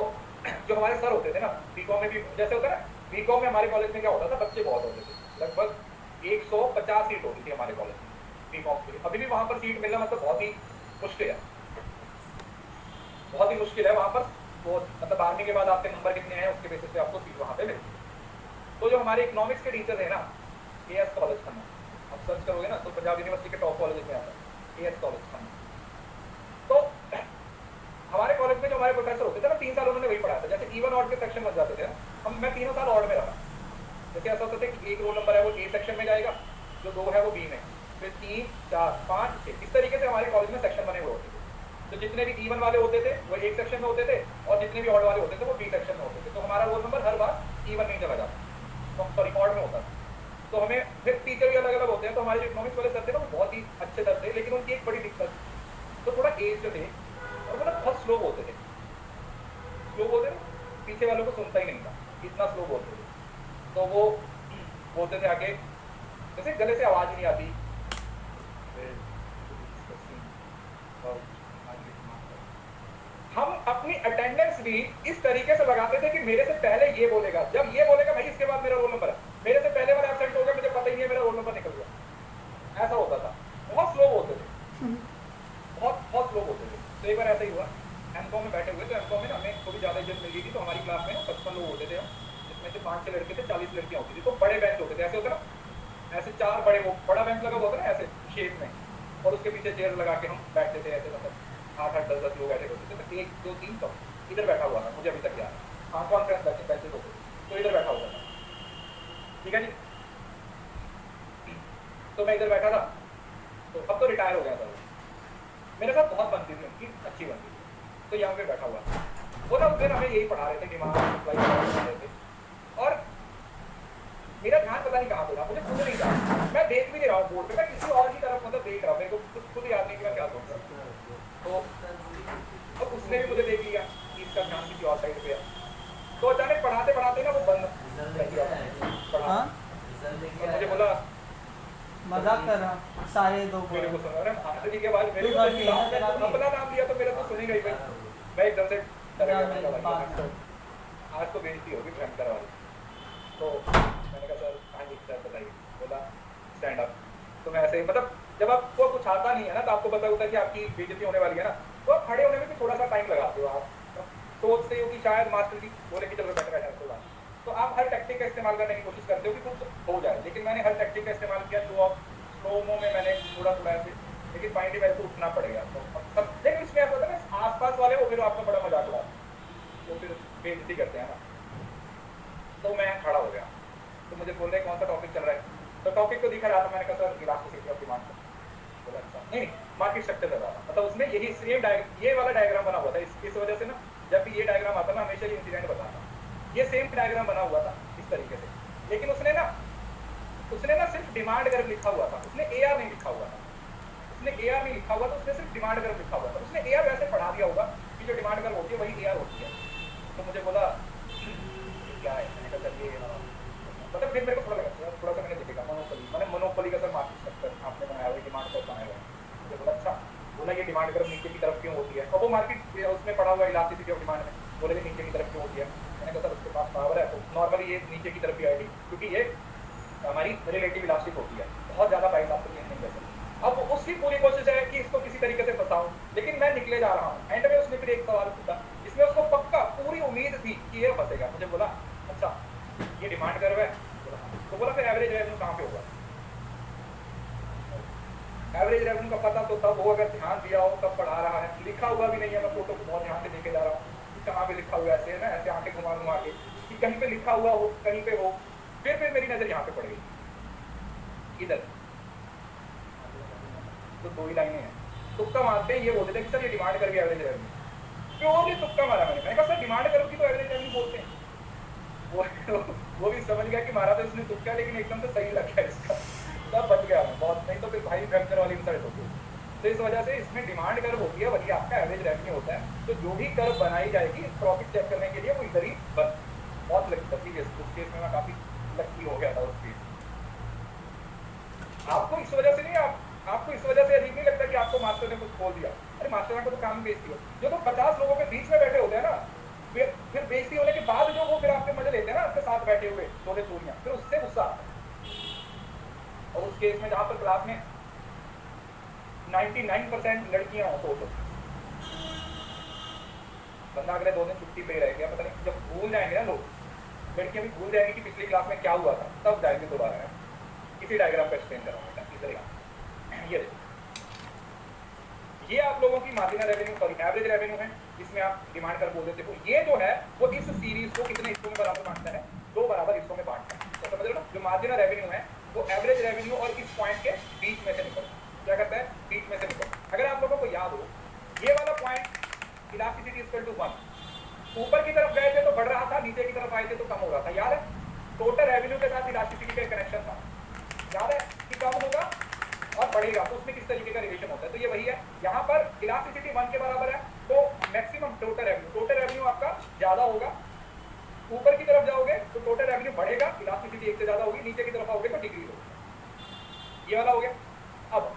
जो हमारे सर होते थे ना, बीकॉम में भी जैसे होता है ना, बीकॉम में हमारे कॉलेज में क्या होता था, बच्चे बहुत होते थे, लगभग 150 सीट होती थी हमारे कॉलेज में बीकॉम के लिए। अभी भी वहाँ पर सीट मिलना मतलब बहुत ही मुश्किल है, बहुत ही मुश्किल है वहाँ पर। वो मतलब 12वीं के बाद आपके नंबर कितने हैं उसके बेसिस पे आपको सीट वहाँ पे मिलती है। तो जो हमारे इकोनॉमिक्स के टीचर है ना, AS कॉलेज का नाम आप सर्च करोगे ना, तो पंजाब यूनिवर्सिटी के टॉप कॉलेज में आता है AS कॉलेज का नाम। तो हमारे कॉलेज में जो हमारे प्रोफेसर होते थे ना, 3 साल उन्होंने वही पढ़ाया था। जैसे इवन ऑड के सेक्शन बन जाते थे, मैं 3 साल ऑड में रहा। जैसे ऐसा होता था कि एक रोल नंबर है वो A सेक्शन में जाएगा, जो 2 है वो B में, फिर 3, 4, 5, 6, इस तरीके से हमारे कॉलेज में सेक्शन बने हुए होते थे। तो जितने भी इवन वाले होते थे वो एक सेक्शन में होते थे, और जितने भी ऑड वाले होते थे वो B सेक्शन में होते थे। तो हमारा रोल नंबर हर बार इवन में चला जाता, सॉरी ऑड में होता था। तो हमें फिर टीचर भी अलग अलग होते हैं। तो हमारे जो इकोनॉमिक्स वाले सर थे ना, वो बहुत ही अच्छे सर थे, लेकिन उनकी एक बड़ी दिक्कत, तो थोड़ा एज थे और वो ना बहुत स्लो बोलते थे, स्लो बोलते थे, पीछे वालों को सुनता ही नहीं था, इतना स्लो बोलते थे। तो वो बोलते थे आगे, जैसे गले से आवाज नहीं आती, हम अपनी अटेंडेंस भी इस तरीके से लगाते थे कि मेरे से पहले ये बोलेगा, जब ये बोलेगा भाई इसके बाद मेरा रोल नंबर है, मेरे से पहले वाला एब्सेंट हो गया, मुझे पता ही नहीं है मेरा रोल नंबर निकल गया। ऐसा होता था, बहुत स्लो बोलते थे, बहुत स्लो बोलते थे। तो एक बार ऐसा ही हुआ, एमकॉम में बैठे हुए, तो एमकॉम में ना हमें थोड़ी ज़्यादा इज्जत मिल गई थी। तो हमारी क्लास में ना 55 लोग होते थे, जिसमें से 5-6 लड़के थे, 40 लड़कियाँ होती थी। तो बड़े बेंच होते थे, ऐसे होता ना, ऐसे 4 बड़े, वो बड़ा बेंच लगा होता ना ऐसे शेप में, और उसके पीछे चेयर लगा के हम बैठते थे ऐसे, मतलब 8-8, 10-10 लोग ऐसे होते थे। तो 1, 2, 3 तो इधर बैठा हुआ था, मुझे अभी तक याद है। हाँ, कॉन्फ्रेंस बेंचेस होते थे, तो इधर बैठा हुआ था, ठीक है जी। तो मैं इधर बैठा था, तो अब तो रिटायर हो गया था, मेरे साथ बहुत बनती थी उनकी, अच्छी बनती थी। तो यहाँ पे बैठा हुआ वो ना, फिर हमें यही पढ़ा रहे थे, डिमांड सप्लाई पढ़ा रहे थे, और मेरा ध्यान पता नहीं कहाँ पे था, मुझे खुद नहीं था, मैं देख भी नहीं रहा हूँ बोर्ड पे, मैं किसी और की तरफ मतलब देख रहा हूँ, मेरे को खुद याद नहीं कि मैं क्या सोच रहा हूँ। तो अब उसने भी मुझे देख लिया कि इसका ध्यान किसी और साइड पे है। तो अचानक पढ़ाते पढ़ाते ना वो बंद पढ़ा, मुझे बोला मजाक कर रहा, सारे दो मेरे को सुना रहा है आंटी के बाद मेरे को अपना नाम लिया, तो मेरा तो सुनेगा ही भाई। मैं एकदम से डर गया, आज तो बेइज्जती होगी भयंकर वाली। तो मैंने कहा सर, हाँ जी सर बताइए। बोला स्टैंड अप। तो मैं ऐसे ही, मतलब जब आपको कुछ आता नहीं है ना, तो आपको पता होता है कि आपकी बेइज्जती होने वाली है ना, तो आप खड़े होने में भी थोड़ा सा टाइम लगाते हो। आप सोचते हो कि शायद मास्टर जी बोले कि चलो बैठे बैठे, तो आप हर टक्के टैक्टिक का इस्तेमाल करने की कोशिश करते हो कि कुछ हो जाए, लेकिन मैंने हर टैक्टिक का इस्तेमाल किया, शो ऑफ स्लोमो में मैंने थोड़ा थोड़ा ऐसे, लेकिन फाइनली वैसे तो उठना पड़ेगा। तो लेकिन इसमें ऐसा होता है ना, आसपास वाले वो फिर आपका बड़ा मजाक उड़ाते, वो फिर बेइज्जती करते हैं ना। तो मैं खड़ा हो गया, तो मुझे बोल रहे कौन सा टॉपिक चल रहा है, तो टॉपिक को दिखा रहा था, मैंने कहा सर इलास्टिसिटी ऑफ डिमांड। बोला अच्छा, नहीं मार्केट स्ट्रक्चर चल रहा था, मतलब उसमें यही सेम ये वाला डायग्राम बना हुआ था। इस वजह से ना जब भी ये डायग्राम आता ना, हमेशा ये इंसिडेंट बताता, ये सेम डायग्राम बना हुआ था इस तरीके से, लेकिन उसने ना सिर्फ डिमांड कर्व लिखा हुआ था, उसने एआर नहीं लिखा हुआ था, उसने एआर नहीं लिखा हुआ था, उसने सिर्फ डिमांड कर्व लिखा हुआ था। उसने एआर वैसे पढ़ा दिया होगा कि जो डिमांड कर्व होती है वही एआर होती है। तो मुझे बोला क्या है, मैंने कहा चलिए, मतलब फिर मेरे को थोड़ा सा मैंने देखा मोनोपोली का सर मार्केट स्ट्रक्चर आपने बनाया हुआ, डिमांड कर्व बनाया हुआ है। मुझे बोला अच्छा, बोला ये डिमांड कर्व नीचे की तरफ क्यों होती है, और वो मार्केट उसमें पढ़ा हुआ इलास्टिसिटी ऑफ डिमांड में, बोले कि नीचे की तरफ क्यों होती है। मैंने कहा सर उसके पास पावर है, तो नॉर्मली ये नीचे की तरफ ही आएगी, क्योंकि ये हमारी रिलेटिव इलास्टिक होती है, बहुत ज्यादा प्राइस आपको चेंज नहीं कर सकती। अब उसकी पूरी कोशिश है कि इसको किसी तरीके से फंसाऊं, लेकिन मैं निकले जा रहा हूँ। एंड में उसने फिर एक सवाल पूछा जिसमें उसको पक्का पूरी उम्मीद थी कि ये फंसेगा। मुझे बोला अच्छा ये डिमांड कर्व है, तो बोला फिर एवरेज रेवेन्यू कहाँ पे होगा। एवरेज रेवेन्यू का पता तो तब हो अगर ध्यान दिया हो, तब पढ़ा रहा है, लिखा हुआ भी नहीं है, मैं फोटो को बहुत ध्यान से देखे जा रहा हूँ कहाँ पे लिखा हुआ है, ऐसे है ना, ऐसे आंखें घुमा घुमा के कि कहीं पे लिखा हुआ हो, कहीं पे हो। फिर मेरी नजर यहाँ पे पड़ गई इधर, तो दो ही लाइनें हैं, तुक्का मारते हैं, ये बोलते थे कि सर ये demand curve average revenue, purely तुक्का मारा मैंने कहा सर डिमांड कर्व की तो एवरेज रेवेन्यू बोलते हैं। वो भी समझ गया कि मारा तो इसने तुक्का, लेकिन एकदम से सही लग गया इसका, तब बच गया मैं बहुत, नहीं तो फिर भाई फ्रैक्चर वाली इंसल्ट होती है। तो इस वजह से इसमें डिमांड कर्व होती है, वही आपका एवरेज रेवेन्यू होता है। तो जो भी कर्व बनाई जाएगी प्रॉफिट चेक करने के लिए वो इधर ही बन, बहुत लकी है उस केस में, मैं काफी लकी हो गया था उस केस। आपको इस वजह से नहीं, आपको इस वजह से अजीब नहीं लगता कि आपको मास्टर ने कुछ खोल दिया। अरे मास्टर ने तो काम बेइज्जती हो, जो तो 50 लोगों के बीच में बैठे होते हैं ना, फिर बेइज्जती होने के बाद जो वो फिर आपके मजे लेते हैं ना, आपके साथ बैठे हुए थोड़े चोरियां, फिर उससे गुस्सा आता है। और उस केस में जहां पर क्लास में 99% लड़कियां हो तो बंदा अगले 2 दिन छुट्टी पे रह गया, पता नहीं जब भूल जाएंगे ना लोग, लड़कियां भी भूल जाएंगी कि पिछली क्लास में क्या हुआ था, तब जाएंगे दोबारा। इसी डायग्राम पर एक्सप्लेन करूंगा इधर। ये देखो, ये आप लोगों की marginal revenue, sorry average revenue है, जिसमें आप डिमांड कर बोल देते हो। ये जो है वो इस सीरीज को कितने हिस्सों में बराबर बांटता है, 2 बराबर हिस्सों में बांटता है। तो समझ रहे हो ना, जो मार्जिनल रेवेन्यू है वो एवरेज रेवेन्यू और इस पॉइंट के बीच में से निकलता है। क्या करता है, बीच में से निकलता। अगर आप लोगों को याद हो, ये वाला पॉइंट इलास्टिसिटी इक्वल टू 1, ऊपर की तरफ गए थे तो बढ़ रहा था, नीचे की तरफ आए थे तो कम हो रहा था। याद है, टोटल रेवेन्यू के साथ इलास्टिसिटी का कनेक्शन था, याद है कि कम होगा और बढ़ेगा, तो उसमें किस तरीके का रिलेशन होता है। तो ये वही है, यहाँ पर इलास्टिसिटी 1 के बराबर है, तो मैक्सिमम टोटल रेवेन्यू आपका ज्यादा होगा। ऊपर की तरफ जाओगे तो टोटल रेवेन्यू बढ़ेगा, इलास्टिसिटी 1 से ज्यादा होगी, नीचे की तरफ आओगे तो डिक्रीज होगा। ये वाला हो गया। अब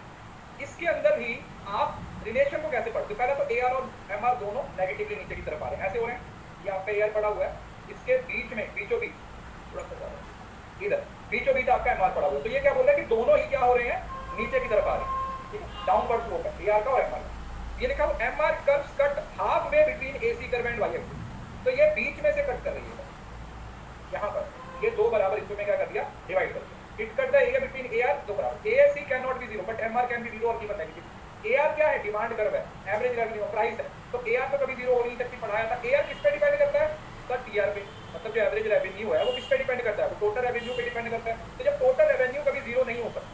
इसके अंदर भी आप रिलेशन को कैसे पढ़ते हो, पहले तो एआर और एमआर दोनों नेगेटिवली नीचे की तरफ आ रहे हैं, ऐसे हो रहे हैं। ये आपका एआर पड़ा हुआ है, इसके बीच में बीचों बीच थोड़ा सा ज्यादा, इधर बीचों बीच आपका एमआर पड़ा हुआ है। तो ये क्या बोल रहा है कि दोनों ही क्या हो रहे हैं, नीचे की तरफ आ रहे हैं, ठीक है, डाउनवर्ड स्लोप है एआर का और एमआर का। ये लिखा हुआ MR curves cut half way between AC curve and Y axis, तो ये बीच में से कट कर रही है। यहाँ पर ये 2 बराबर हिस्सों में क्या कर दिया, डिवाइड कर दिया। It cut the area between AR 2 बराबर, AAC can not be 0 but MR can be 0 और गिवन नेगेटिव। एआर क्या है, डिमांड कर्व है, एवरेज रेवेन्यू प्राइस है, तो एआर तो कभी 0 हो नहीं सकती, पढ़ाया था। एआर किस पे डिपेंड करता है, सर टीआर पे, मतलब जो एवरेज रेवेन्यू है वो किस पे डिपेंड करता है, वो टोटल रेवेन्यू पे डिपेंड करता है। तो जब टोटल रेवेन्यू कभी 0 नहीं हो सकता,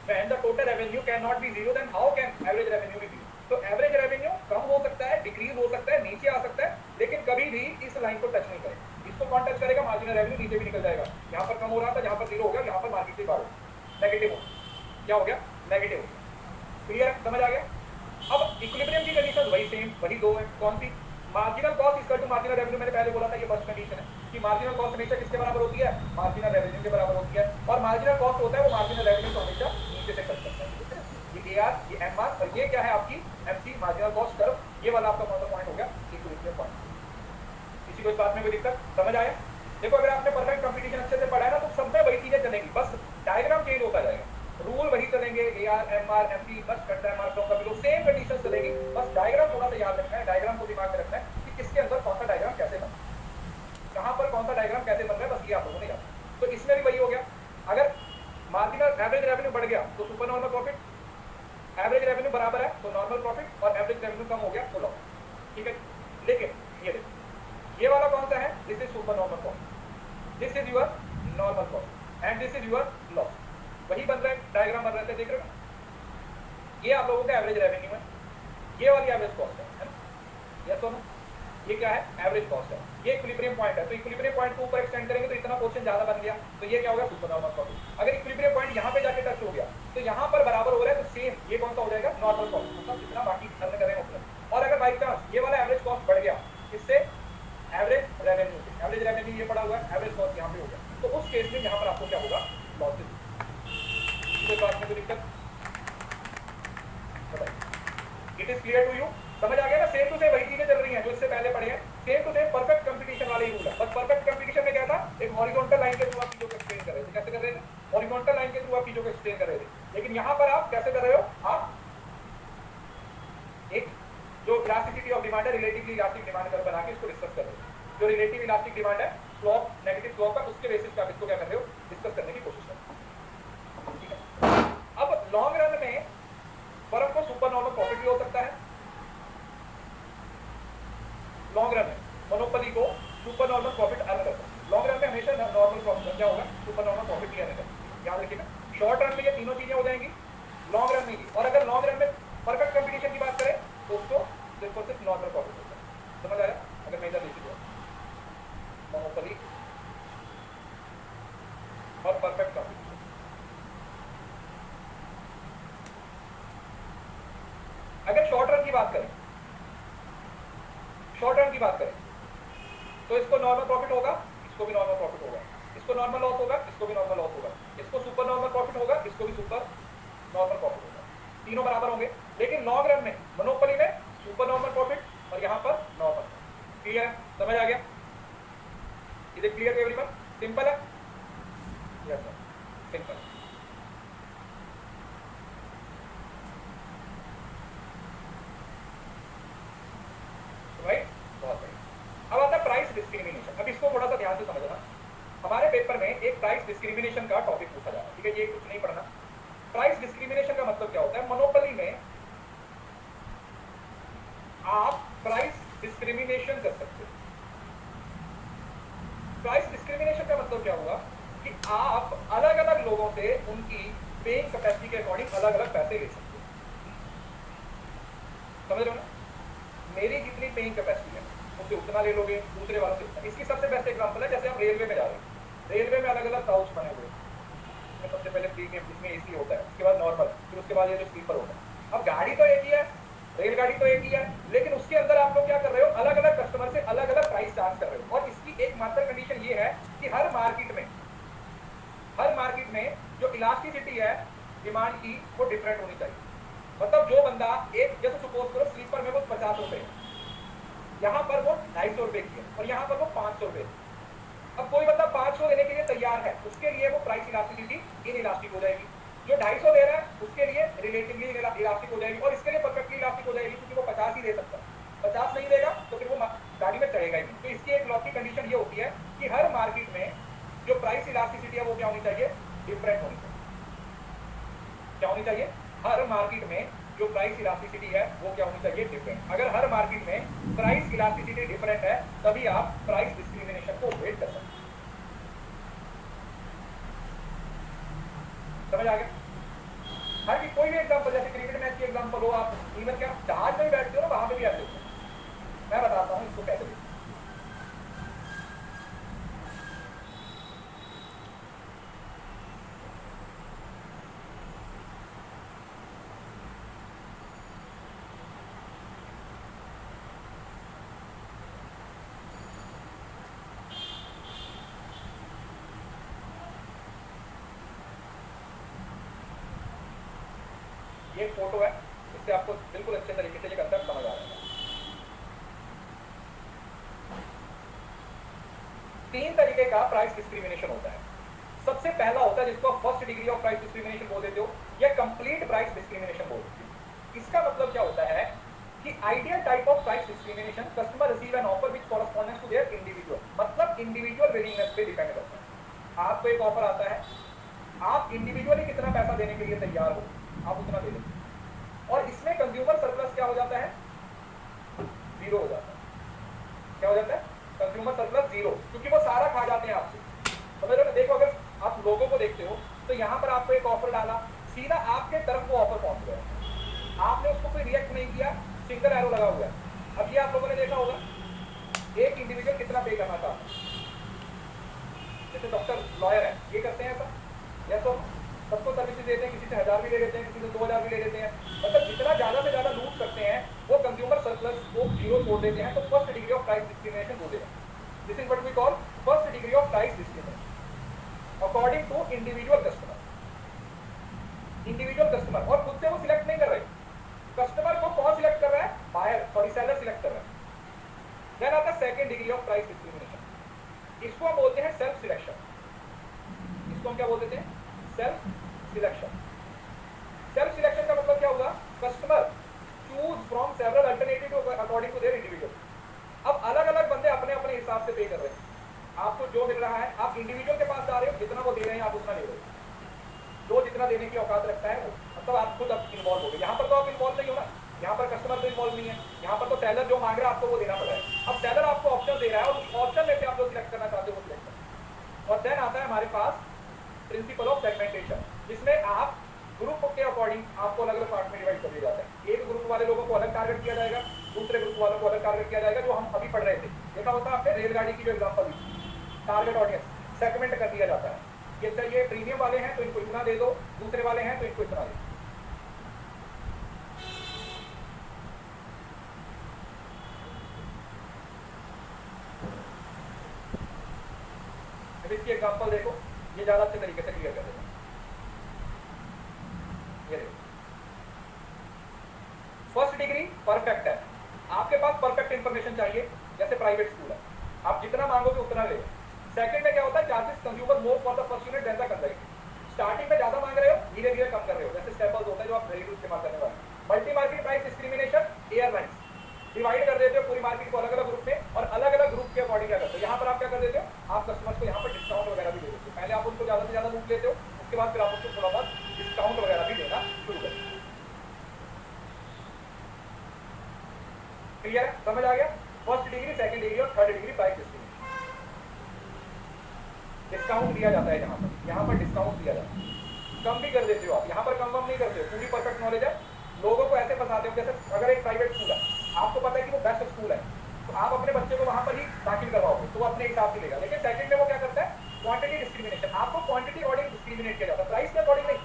when the total revenue cannot be 0, then how can average revenue be 0? तो एवरेज रेवेन्यू कम हो सकता है, डिक्रीज हो सकता है, नीचे आ सकता है, लेकिन कभी भी इस लाइन को टच नहीं करेगा। इसको कौन टच करेगा, मार्जिनल रेवेन्यू नीचे भी निकल जाएगा। यहाँ पर कम हो रहा था, यहाँ पर 0 हो गया, यहाँ पर मार्केट से बाहर नेगेटिव हो, क्या हो गया, नेगेटिव हो। क्लियर, समझ आ गया। अब इक्विलिब्रियम की कंडीशन वही सेम, वही 2 है। कौन सी, marginal cost equal to marginal revenue. मैंने पहले बोला था ये फर्स्ट कंडीशन है कि मार्जिनल कॉस्ट हमेशा किसके बराबर होती है, मार्जिनल रेवेन्यू के बराबर होती है। और मार्जिनल कॉस्ट होता है वो मार्जिनल रेवेन्यू को हमेशा नीचे से कट करता है। ये एआर, ये एमआर और ये क्या है आपकी एमसी, मार्जिनल कॉस्ट कर्व। ये वाला आपका कौन सा पॉइंट हो गया, इक्विलिब्रियम पॉइंट। किसी को इस बात में कोई दिक्कत, समझ आया। देखो अगर आपने परफेक्ट कंपटीशन अच्छे से पढ़ा है ना, तो सब में वही चीजें चलेंगी, बस डायग्राम चेंज होता जाएगा, रूल वही चलेंगे, एआर एमआर एमसी, बस कटता एमआर का सेम कंडीशन चलेगी, बस डायग्राम थोड़ा सा याद रखना है, डायग्राम को दिमाग में रखना है कि किसके अंदर कौन सा डायग्राम कैसे बनता है, कहां पर कौन सा डायग्राम कैसे बन रहा है, super normal profit, average revenue बराबर है तो नॉर्मल प्रॉफिट, और एवरेज रेवेन्यू कम हो गया तो लॉस, ठीक है। लेकिन ये देखो ये वाला कौन सा है, this is super normal profit, this is your normal profit and this is your loss. वही बन रहा है, डायग्राम बन रहे थे, देख रहे हो। ये आप लोगों का एवरेज रेवेन्यू है, ये वाली एवरेज कॉस्ट है ना, यस और नो। ये क्या है, एवरेज कॉस्ट है, ये इक्विलिब्रियम पॉइंट है। तो इक्विलिब्रियम पॉइंट को ऊपर एक्सटेंड करेंगे तो इतना पोर्शन ज्यादा बन गया, तो ये क्या हो गया, सुपर नॉर्मल प्रॉफिट। अगर इक्विलिब्रियम पॉइंट यहाँ पे जाके टच हो गया तो यहाँ पर बराबर हो रहा है, तो सेम ये कौन सा हो जाएगा, नॉर्मल प्रॉफिट, मतलब जितना बाकी अर्न करेंगे उतना। और अगर बाई चांस ये वाला एवरेज कॉस्ट बढ़ गया इससे एवरेज रेवेन्यू से, एवरेज रेवेन्यू ये पड़ा हुआ है, एवरेज कॉस्ट यहाँ पे हो गया, तो उस केस में यहाँ पर आपको क्या होगा, लॉसेस। इस बात में कोई दिक्कत बताइए, it is clear to you, समझ आ गया ना। सेम टू सेम वही चीजें चल रही हैं जो इससे पहले पढ़े हैं, same to same perfect competition वाले ही रूल है। बस परफेक्ट कंपटीशन में क्या था, एक हॉरिजॉन्टल लाइन के थ्रू आप चीजों को एक्सप्लेन कर रहे थे, कैसे कर रहे थे, हॉरिजॉन्टल लाइन के थ्रू आप चीजों को एक्सप्लेन कर रहे थे। लेकिन यहाँ पर आप कैसे कर रहे हो, आप एक जो इलास्टिसिटी ऑफ डिमांड है, रिलेटिवली इलास्टिक डिमांड कर बना के इसको डिस्कस कर रहे हो। जो रिलेटिव इलास्टिक डिमांड है, स्लोप नेगेटिव स्लोप है, उसके बेसिस पे आप इसको क्या कर रहे हो, डिस्कस करने की कोशिश कर रहे हो, ठीक है। अब लॉन्ग रन में फर्म को सुपर नॉर्मल प्रॉफिट भी हो सकता है, लॉन्ग रन में मोनोपोली को सुपर नॉर्मल प्रॉफिट अर्न करता है। लॉन्ग रन में हमेशा नॉर्मल प्रॉफिट क्या होगा, सुपर नॉर्मल प्रॉफिट ही अर्न करता है, याद रखिएगा। शॉर्ट रन में ये तीनों चीजें हो जाएंगी, लॉन्ग रन में ही। और अगर लॉन्ग रन में परफेक्ट कंपटीशन की बात करें तो उसको सिर्फ और सिर्फ नॉर्मल प्रॉफिट होता है, समझ आया। अगर मैं इधर लिख दूं मोनोपोली और परफेक्ट कंपटीशन, अगर शॉर्ट रन की बात करें, शॉर्ट रन की बात करें तो इसको नॉर्मल प्रॉफिट होगा, इसको भी नॉर्मल प्रॉफिट होगा, इसको नॉर्मल लॉस होगा, इसको भी नॉर्मल लॉस होगा, इसको सुपर नॉर्मल प्रॉफिट होगा, इसको भी सुपर नॉर्मल प्रॉफिट होगा, तीनों बराबर होंगे। लेकिन लॉन्ग रन में मोनोपोली में सुपर नॉर्मल प्रॉफिट और यहाँ पर नॉर्मल। क्लियर है, समझ आ गया, is it clear to everyone, simple है, यस सर, सिंपल। राइट, बहुत बढ़िया। अब आता है प्राइस डिस्क्रिमिनेशन। अब इसको थोड़ा सा ध्यान से समझना, हमारे पेपर में एक प्राइस डिस्क्रिमिनेशन का टॉपिक पूछा जा रहा है, ठीक है, ये कुछ नहीं पढ़ना। प्राइस डिस्क्रिमिनेशन का मतलब क्या होता है, मोनोपोली में आप प्राइस डिस्क्रिमिनेशन कर सकते हो। प्राइस डिस्क्रिमिनेशन का मतलब क्या हुआ कि आप अलग अलग लोगों से उनकी पेइंग कैपेसिटी के अकॉर्डिंग अलग अलग पैसे ले सकते हो, समझ रहे हो ना। मेरी जितनी पेइंग कैपेसिटी है उससे उतना ले लोगे, दूसरे वालों से उतना। इसकी सबसे बेस्ट एग्जांपल है, जैसे आप रेलवे में जा रहे हो, रेलवे में अलग अलग काउच बने हुए हैं, सबसे पहले प्रीमियम जिसमें एसी होता है, उसके बाद नॉर्मल, फिर उसके बाद ये जो स्लीपर होता है। अब गाड़ी तो एक ही है, रेलगाड़ी तो एक ही है, लेकिन उसके अंदर आप लोग क्या कर रहे हो, अलग अलग कस्टमर से अलग अलग प्राइस चार्ज कर रहे हो। और इसकी एकमात्र कंडीशन ये है कि हर मार्केट में जो इलास्टिसिटी है डिमांड की वो डिफरेंट होनी चाहिए। मतलब जो बंदा एक, जैसे सपोज करो स्लीपर में वो 50 रुपए, यहाँ पर वो 250 रुपए की है और यहाँ पर वो 500 रुपए। अब कोई बंदा 500 देने के लिए तैयार है, उसके लिए वो प्राइस इलास्टिसिटी इनइलास्टिक हो जाएगी। जो 250 दे रहा है उसके लिए रिलेटिवली इलास्टिक हो जाएगी, और इसके लिए परफेक्टली इलास्टिक हो जाएगी, क्योंकि वो 50 ही दे सकता है। 50 नहीं देगा तो फिर वो गाड़ी में चढ़ेगा ही नहीं। तो इसकी एक लॉजिक कंडीशन ये होती है कि हर मार्केट में जो प्राइस इलास्टिसिटी है वो क्या होनी चाहिए, डिफरेंट होनी चाहिए। क्या होनी चाहिए, हर मार्केट में जो प्राइस इलास्टिसिटी है वो क्या होनी चाहिए, डिफरेंट। अगर हर मार्केट में प्राइस इलास्टिसिटी डिफरेंट है तभी आप प्राइस डिस्क्रिमिनेशन को अवॉइड कर सकते हैं। समझ आ गया। हाँ कि कोई भी एग्जांपल, जैसे क्रिकेट मैच की एग्जांपल हो, आप इवन क्या जहाज में भी बैठते हो ना, वहां पे भी आते हो। मैं बताता हूँ इसको कैसे। ये एक फोटो है, इससे आपको बिल्कुल अच्छे तरीके से ये कंसेप्ट समझ आ रहा है। 3 तरीके का प्राइस डिस्क्रिमिनेशन होता है। सबसे पहला होता है जिसको first degree of price discrimination बोल देते हो, या कंप्लीट प्राइस डिस्क्रिमिनेशन बोल देते हो। इसका मतलब क्या होता है कि ideal type of price discrimination, customer receive an offer which correspondence to their individual, मतलब इंडिविजुअल विलिंगनेस पे डिपेंड करता है। आपको एक ऑफर आता है, आप इंडिविजुअली कितना पैसा देने के लिए तैयार हो, आप उतना दे देते, और इसमें कंज्यूमर सरप्लस क्या हो जाता है, जीरो हो जाता है। क्या हो जाता है, कंज्यूमर सरप्लस जीरो, क्योंकि वो सारा खा जाते हैं आपसे। समझ रहे हो? देखो अगर आप लोगों को देखते हो तो यहाँ पर आपको एक ऑफर डाला, सीधा आपके तरफ वो ऑफर पहुंच गया, आपने उसको कोई रिएक्ट नहीं किया, सिंगल एरो लगा हुआ है। अब ये आप लोगों ने देखा होगा एक इंडिविजुअल कितना पे करना चाहता है, जैसे डॉक्टर लॉयर है, ये करते हैं ऐसा, या तो सबको सर्विसेज देते हैं, किसी से 1000 भी ले लेते हैं, किसी से 2000 भी ले लेते हैं, मतलब जितना ज्यादा से ज्यादा लूट करते हैं वो कंज्यूमर सरप्लस को जीरो छोड़ देते हैं। तो first degree of price discrimination हो जाएगा। This is what we call first degree of price discrimination according to individual customer. Individual customer, और खुद से वो सिलेक्ट नहीं कर रहे, कस्टमर को कौन सिलेक्ट कर रहा है, बायर सॉरी सेलर सिलेक्ट कर रहा है। देन आता है second degree of price discrimination, इसको हम बोलते हैं सेल्फ सिलेक्शन। इसको हम क्या बोलते हैं, सेल्फ सिलेक्शन। सेल्फ सिलेक्शन का मतलब क्या हुआ, customer choose from several alternative according to their individual. अब अलग अलग बंदे अपने अपने हिसाब से पे कर रहे हैं, आपको जो मिल रहा है, आप इंडिविजुअल के पास जा रहे हो, जितना वो दे रहे हैं आप उतना ले रहे हो, जो जितना देने की औकात रखता है वो, मतलब आप खुद अब इन्वॉल्व हो गए। यहाँ पर तो आप इन्वॉल्व नहीं हो ना, यहाँ पर कस्टमर तो इन्वॉल्व नहीं है, यहाँ पर तो सेलर जो मांग रहा है आपको वो देना पड़ रहा है। अब सेलर आपको ऑप्शन दे रहा है और उस ऑप्शन में से आप जो सिलेक्ट करना चाहते हो वो सिलेक्ट करें। और देन आता है हमारे पास प्रिंसिपल ऑफ सेगमेंटेशन, जिसमें आप ग्रुप के अकॉर्डिंग आपको अलग अलग पार्ट में डिवाइड कर दिया जाता है। एक ग्रुप वाले लोगों को अलग टारगेट किया जाएगा, दूसरे ग्रुप वालों को अलग टारगेट किया जाएगा, जो हम अभी पढ़ रहे थे। देखा होता आपने रेलगाड़ी की जो एग्जांपल दी, टारगेट ऑडियंस सेगमेंट कर दिया जाता है। ये चाहिए प्रीमियम वाले हैं तो इनको इतना दे दो, दूसरे वाले हैं तो इनको इतना दे दो। इसकी एग्जांपल देखो, ये ज्यादा अच्छे तरीके से क्लियर कर देगा। ये देखो, फर्स्ट डिग्री परफेक्ट है, आपके पास परफेक्ट इंफॉर्मेशन चाहिए, जैसे प्राइवेट स्कूल है, आप जितना मांगोगे उतना ले। सेकंड में क्या होता है, charges consumer more for the first unit than the consumer. Starting में ज्यादा मांग रहे हो, धीरे धीरे कम कर रहे हो, जैसे स्टेपल्स होता है जो आप घरेलू इस्तेमाल करने वाले। Multi market price discrimination, airlines divide कर देते हो पूरी मार्केट को अलग अलग ग्रुप में, और अलग अलग ग्रुप के अकॉर्डिंग क्या करते हो, यहाँ पर आप क्या कर देते हो, आप कस्टमर्स को यहाँ पर डिस्काउंट वगैरह भी दे देते हो। पहले आप उनको ज्यादा से ज्यादा लूट लेते हो, उसके बाद फिर आप उसको थोड़ा बहुत डिस्काउंट वगैरह भी देना शुरू करते हो। क्लियर है, समझ आ गया? फर्स्ट डिग्री, सेकंड डिग्री और third degree price discrimination. Discount दिया जाता है, यहाँ पर डिस्काउंट दिया जाता है, कम भी कर देते हो आप, यहाँ पर कम नहीं करते हो, पूरी परफेक्ट नॉलेज है। लोगों को ऐसे फंसाते हो, जैसे अगर एक प्राइवेट स्कूल है, आपको पता है कि वो बेस्ट स्कूल है, तो आप अपने बच्चे को वहां पर ही दाखिल करवाओगे तो वो अपने हिसाब से लेगा। लेकिन सेकंड में वो क्या करता है, क्वांटिटी डिस्क्रिमिनेशन, आपको क्वांटिटी अकॉर्डिंग डिस्क्रिमिनेट किया जाता है, प्राइस के अकॉर्डिंग नहीं,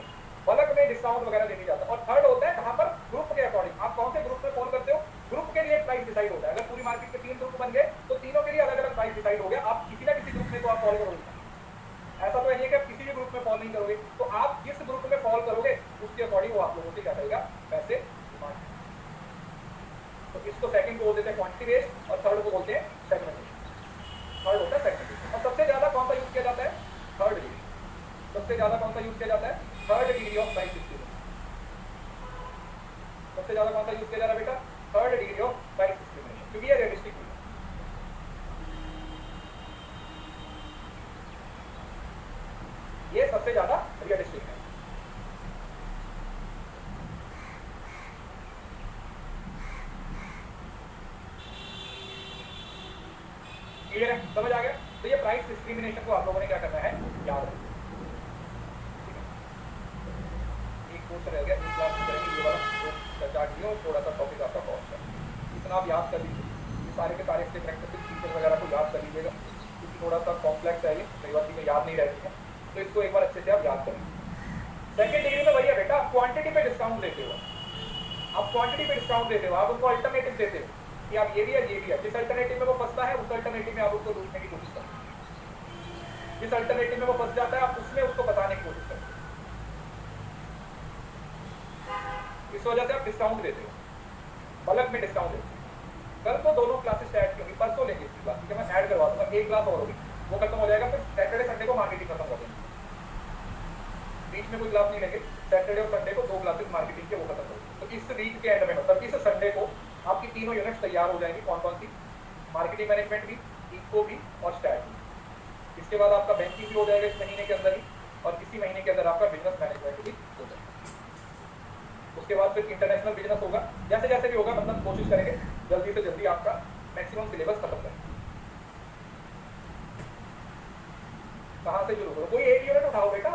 बल्क में डिस्काउंट वगैरह दे दिया जाता है। और थर्ड होता है कहां पर, ग्रुप के अकॉर्डिंग, आप कौन से ग्रुप में फॉलो करते हो, ग्रुप के लिए प्राइस डिसाइड होता है। अगर पूरी मार्केट के 3 ग्रुप बन गए तो तीनों के लिए अलग अलग प्राइस डिसाइड हो गया, आप किसी ना किसी ग्रुप में तो आप फॉलो करोगे। ऐसा तो नहीं है कि आप किसी भी ग्रुप में फॉलो नहीं करोगे, तो आप जिस ग्रुप में फॉलो करोगे उसके अकॉर्डिंग वो आप लोगों से क्या करेगा, पैसे डिमांड। तो इसको सेकंड को बोलते हैं क्वांटिटी बेस्ड, और थर्ड को बोलते हैं सेगमेंटेशन। थर्ड होता है सेगमेंटेशन। और सबसे ज्यादा कौन सा यूज किया जाता है, थर्ड डिग्री। सबसे ज्यादा कौन सा यूज किया जाता है, third degree of price discrimination. सबसे ज्यादा कौन सा यूज किया जा रहा है बेटा, third degree of price discrimination, क्योंकि ये रियलिस्टिक है। ये सबसे ज्यादा रियलिस्टिक है। क्लियर है, समझ आ गया? तो ये प्राइस डिस्क्रिमिनेशन को आप लोगों ने क्या करना है, याद रखना। एक कोर्स रह गया, एक क्लास करेंगे ये वाला जो चर्चा की हो, थोड़ा सा टॉपिक आपका कॉस्ट है, इतना आप याद कर लीजिए। ये सारे के सारे प्रैक्टिस फीचर वगैरह को याद कर लीजिएगा, क्योंकि थोड़ा सा कॉम्प्लेक्स है, ये कई बार चीजें याद नहीं रहती हैं, तो इसको एक बार अच्छे से आप याद करें। सेकंड डिग्री में वही है बेटा, आप क्वांटिटी पे डिस्काउंट देते हो, आप क्वांटिटी पे डिस्काउंट देते हो, आप उनको अल्टरनेटिव देते हो कि आप ये भी है ये भी है। जिस अल्टरनेटिव में वो फंसता है उस अल्टरनेटिव में आप उसको लूटने की कोशिश करते हो, जिस अल्टरनेटिव में वो फंस जाता है आप उसमें उसको बताने की कोशिश करते हो। इस वजह से आप डिस्काउंट देते हो, बल्क में डिस्काउंट देते हो। कल को दोनों क्लासेस ऐड होंगी, परसों लेंगे इसकी क्लास, ठीक है, मैं ऐड करवा दूंगा, एक क्लास और होगी, वो खत्म हो जाएगा, फिर सैटरडे संडे को मार्केटिंग खत्म हो जाएगी, बीच में कोई क्लास नहीं लेंगे। सैटरडे और संडे को 2 क्लासेस मार्केटिंग के वो खत्म हो जाएगी। तो इस वीक के एंड में, मतलब इस संडे को आपकी तीनों यूनिट्स तैयार हो जाएंगी। कौन कौन सी, मार्केटिंग मैनेजमेंट भी, इको भी और स्टैट भी। इसके बाद आपका बैंकिंग भी हो जाएगा इस महीने के अंदर ही, और इसी महीने के अंदर आपका बिजनेस मैनेजमेंट भी हो जाएगा। उसके बाद फिर इंटरनेशनल बिजनेस होगा, जैसे जैसे भी होगा मतलब कोशिश करेंगे जल्दी से जल्दी आपका मैक्सिमम सिलेबस खत्म करें। कहाँ से शुरू करो? कोई एक यूनिट उठाओ बेटा,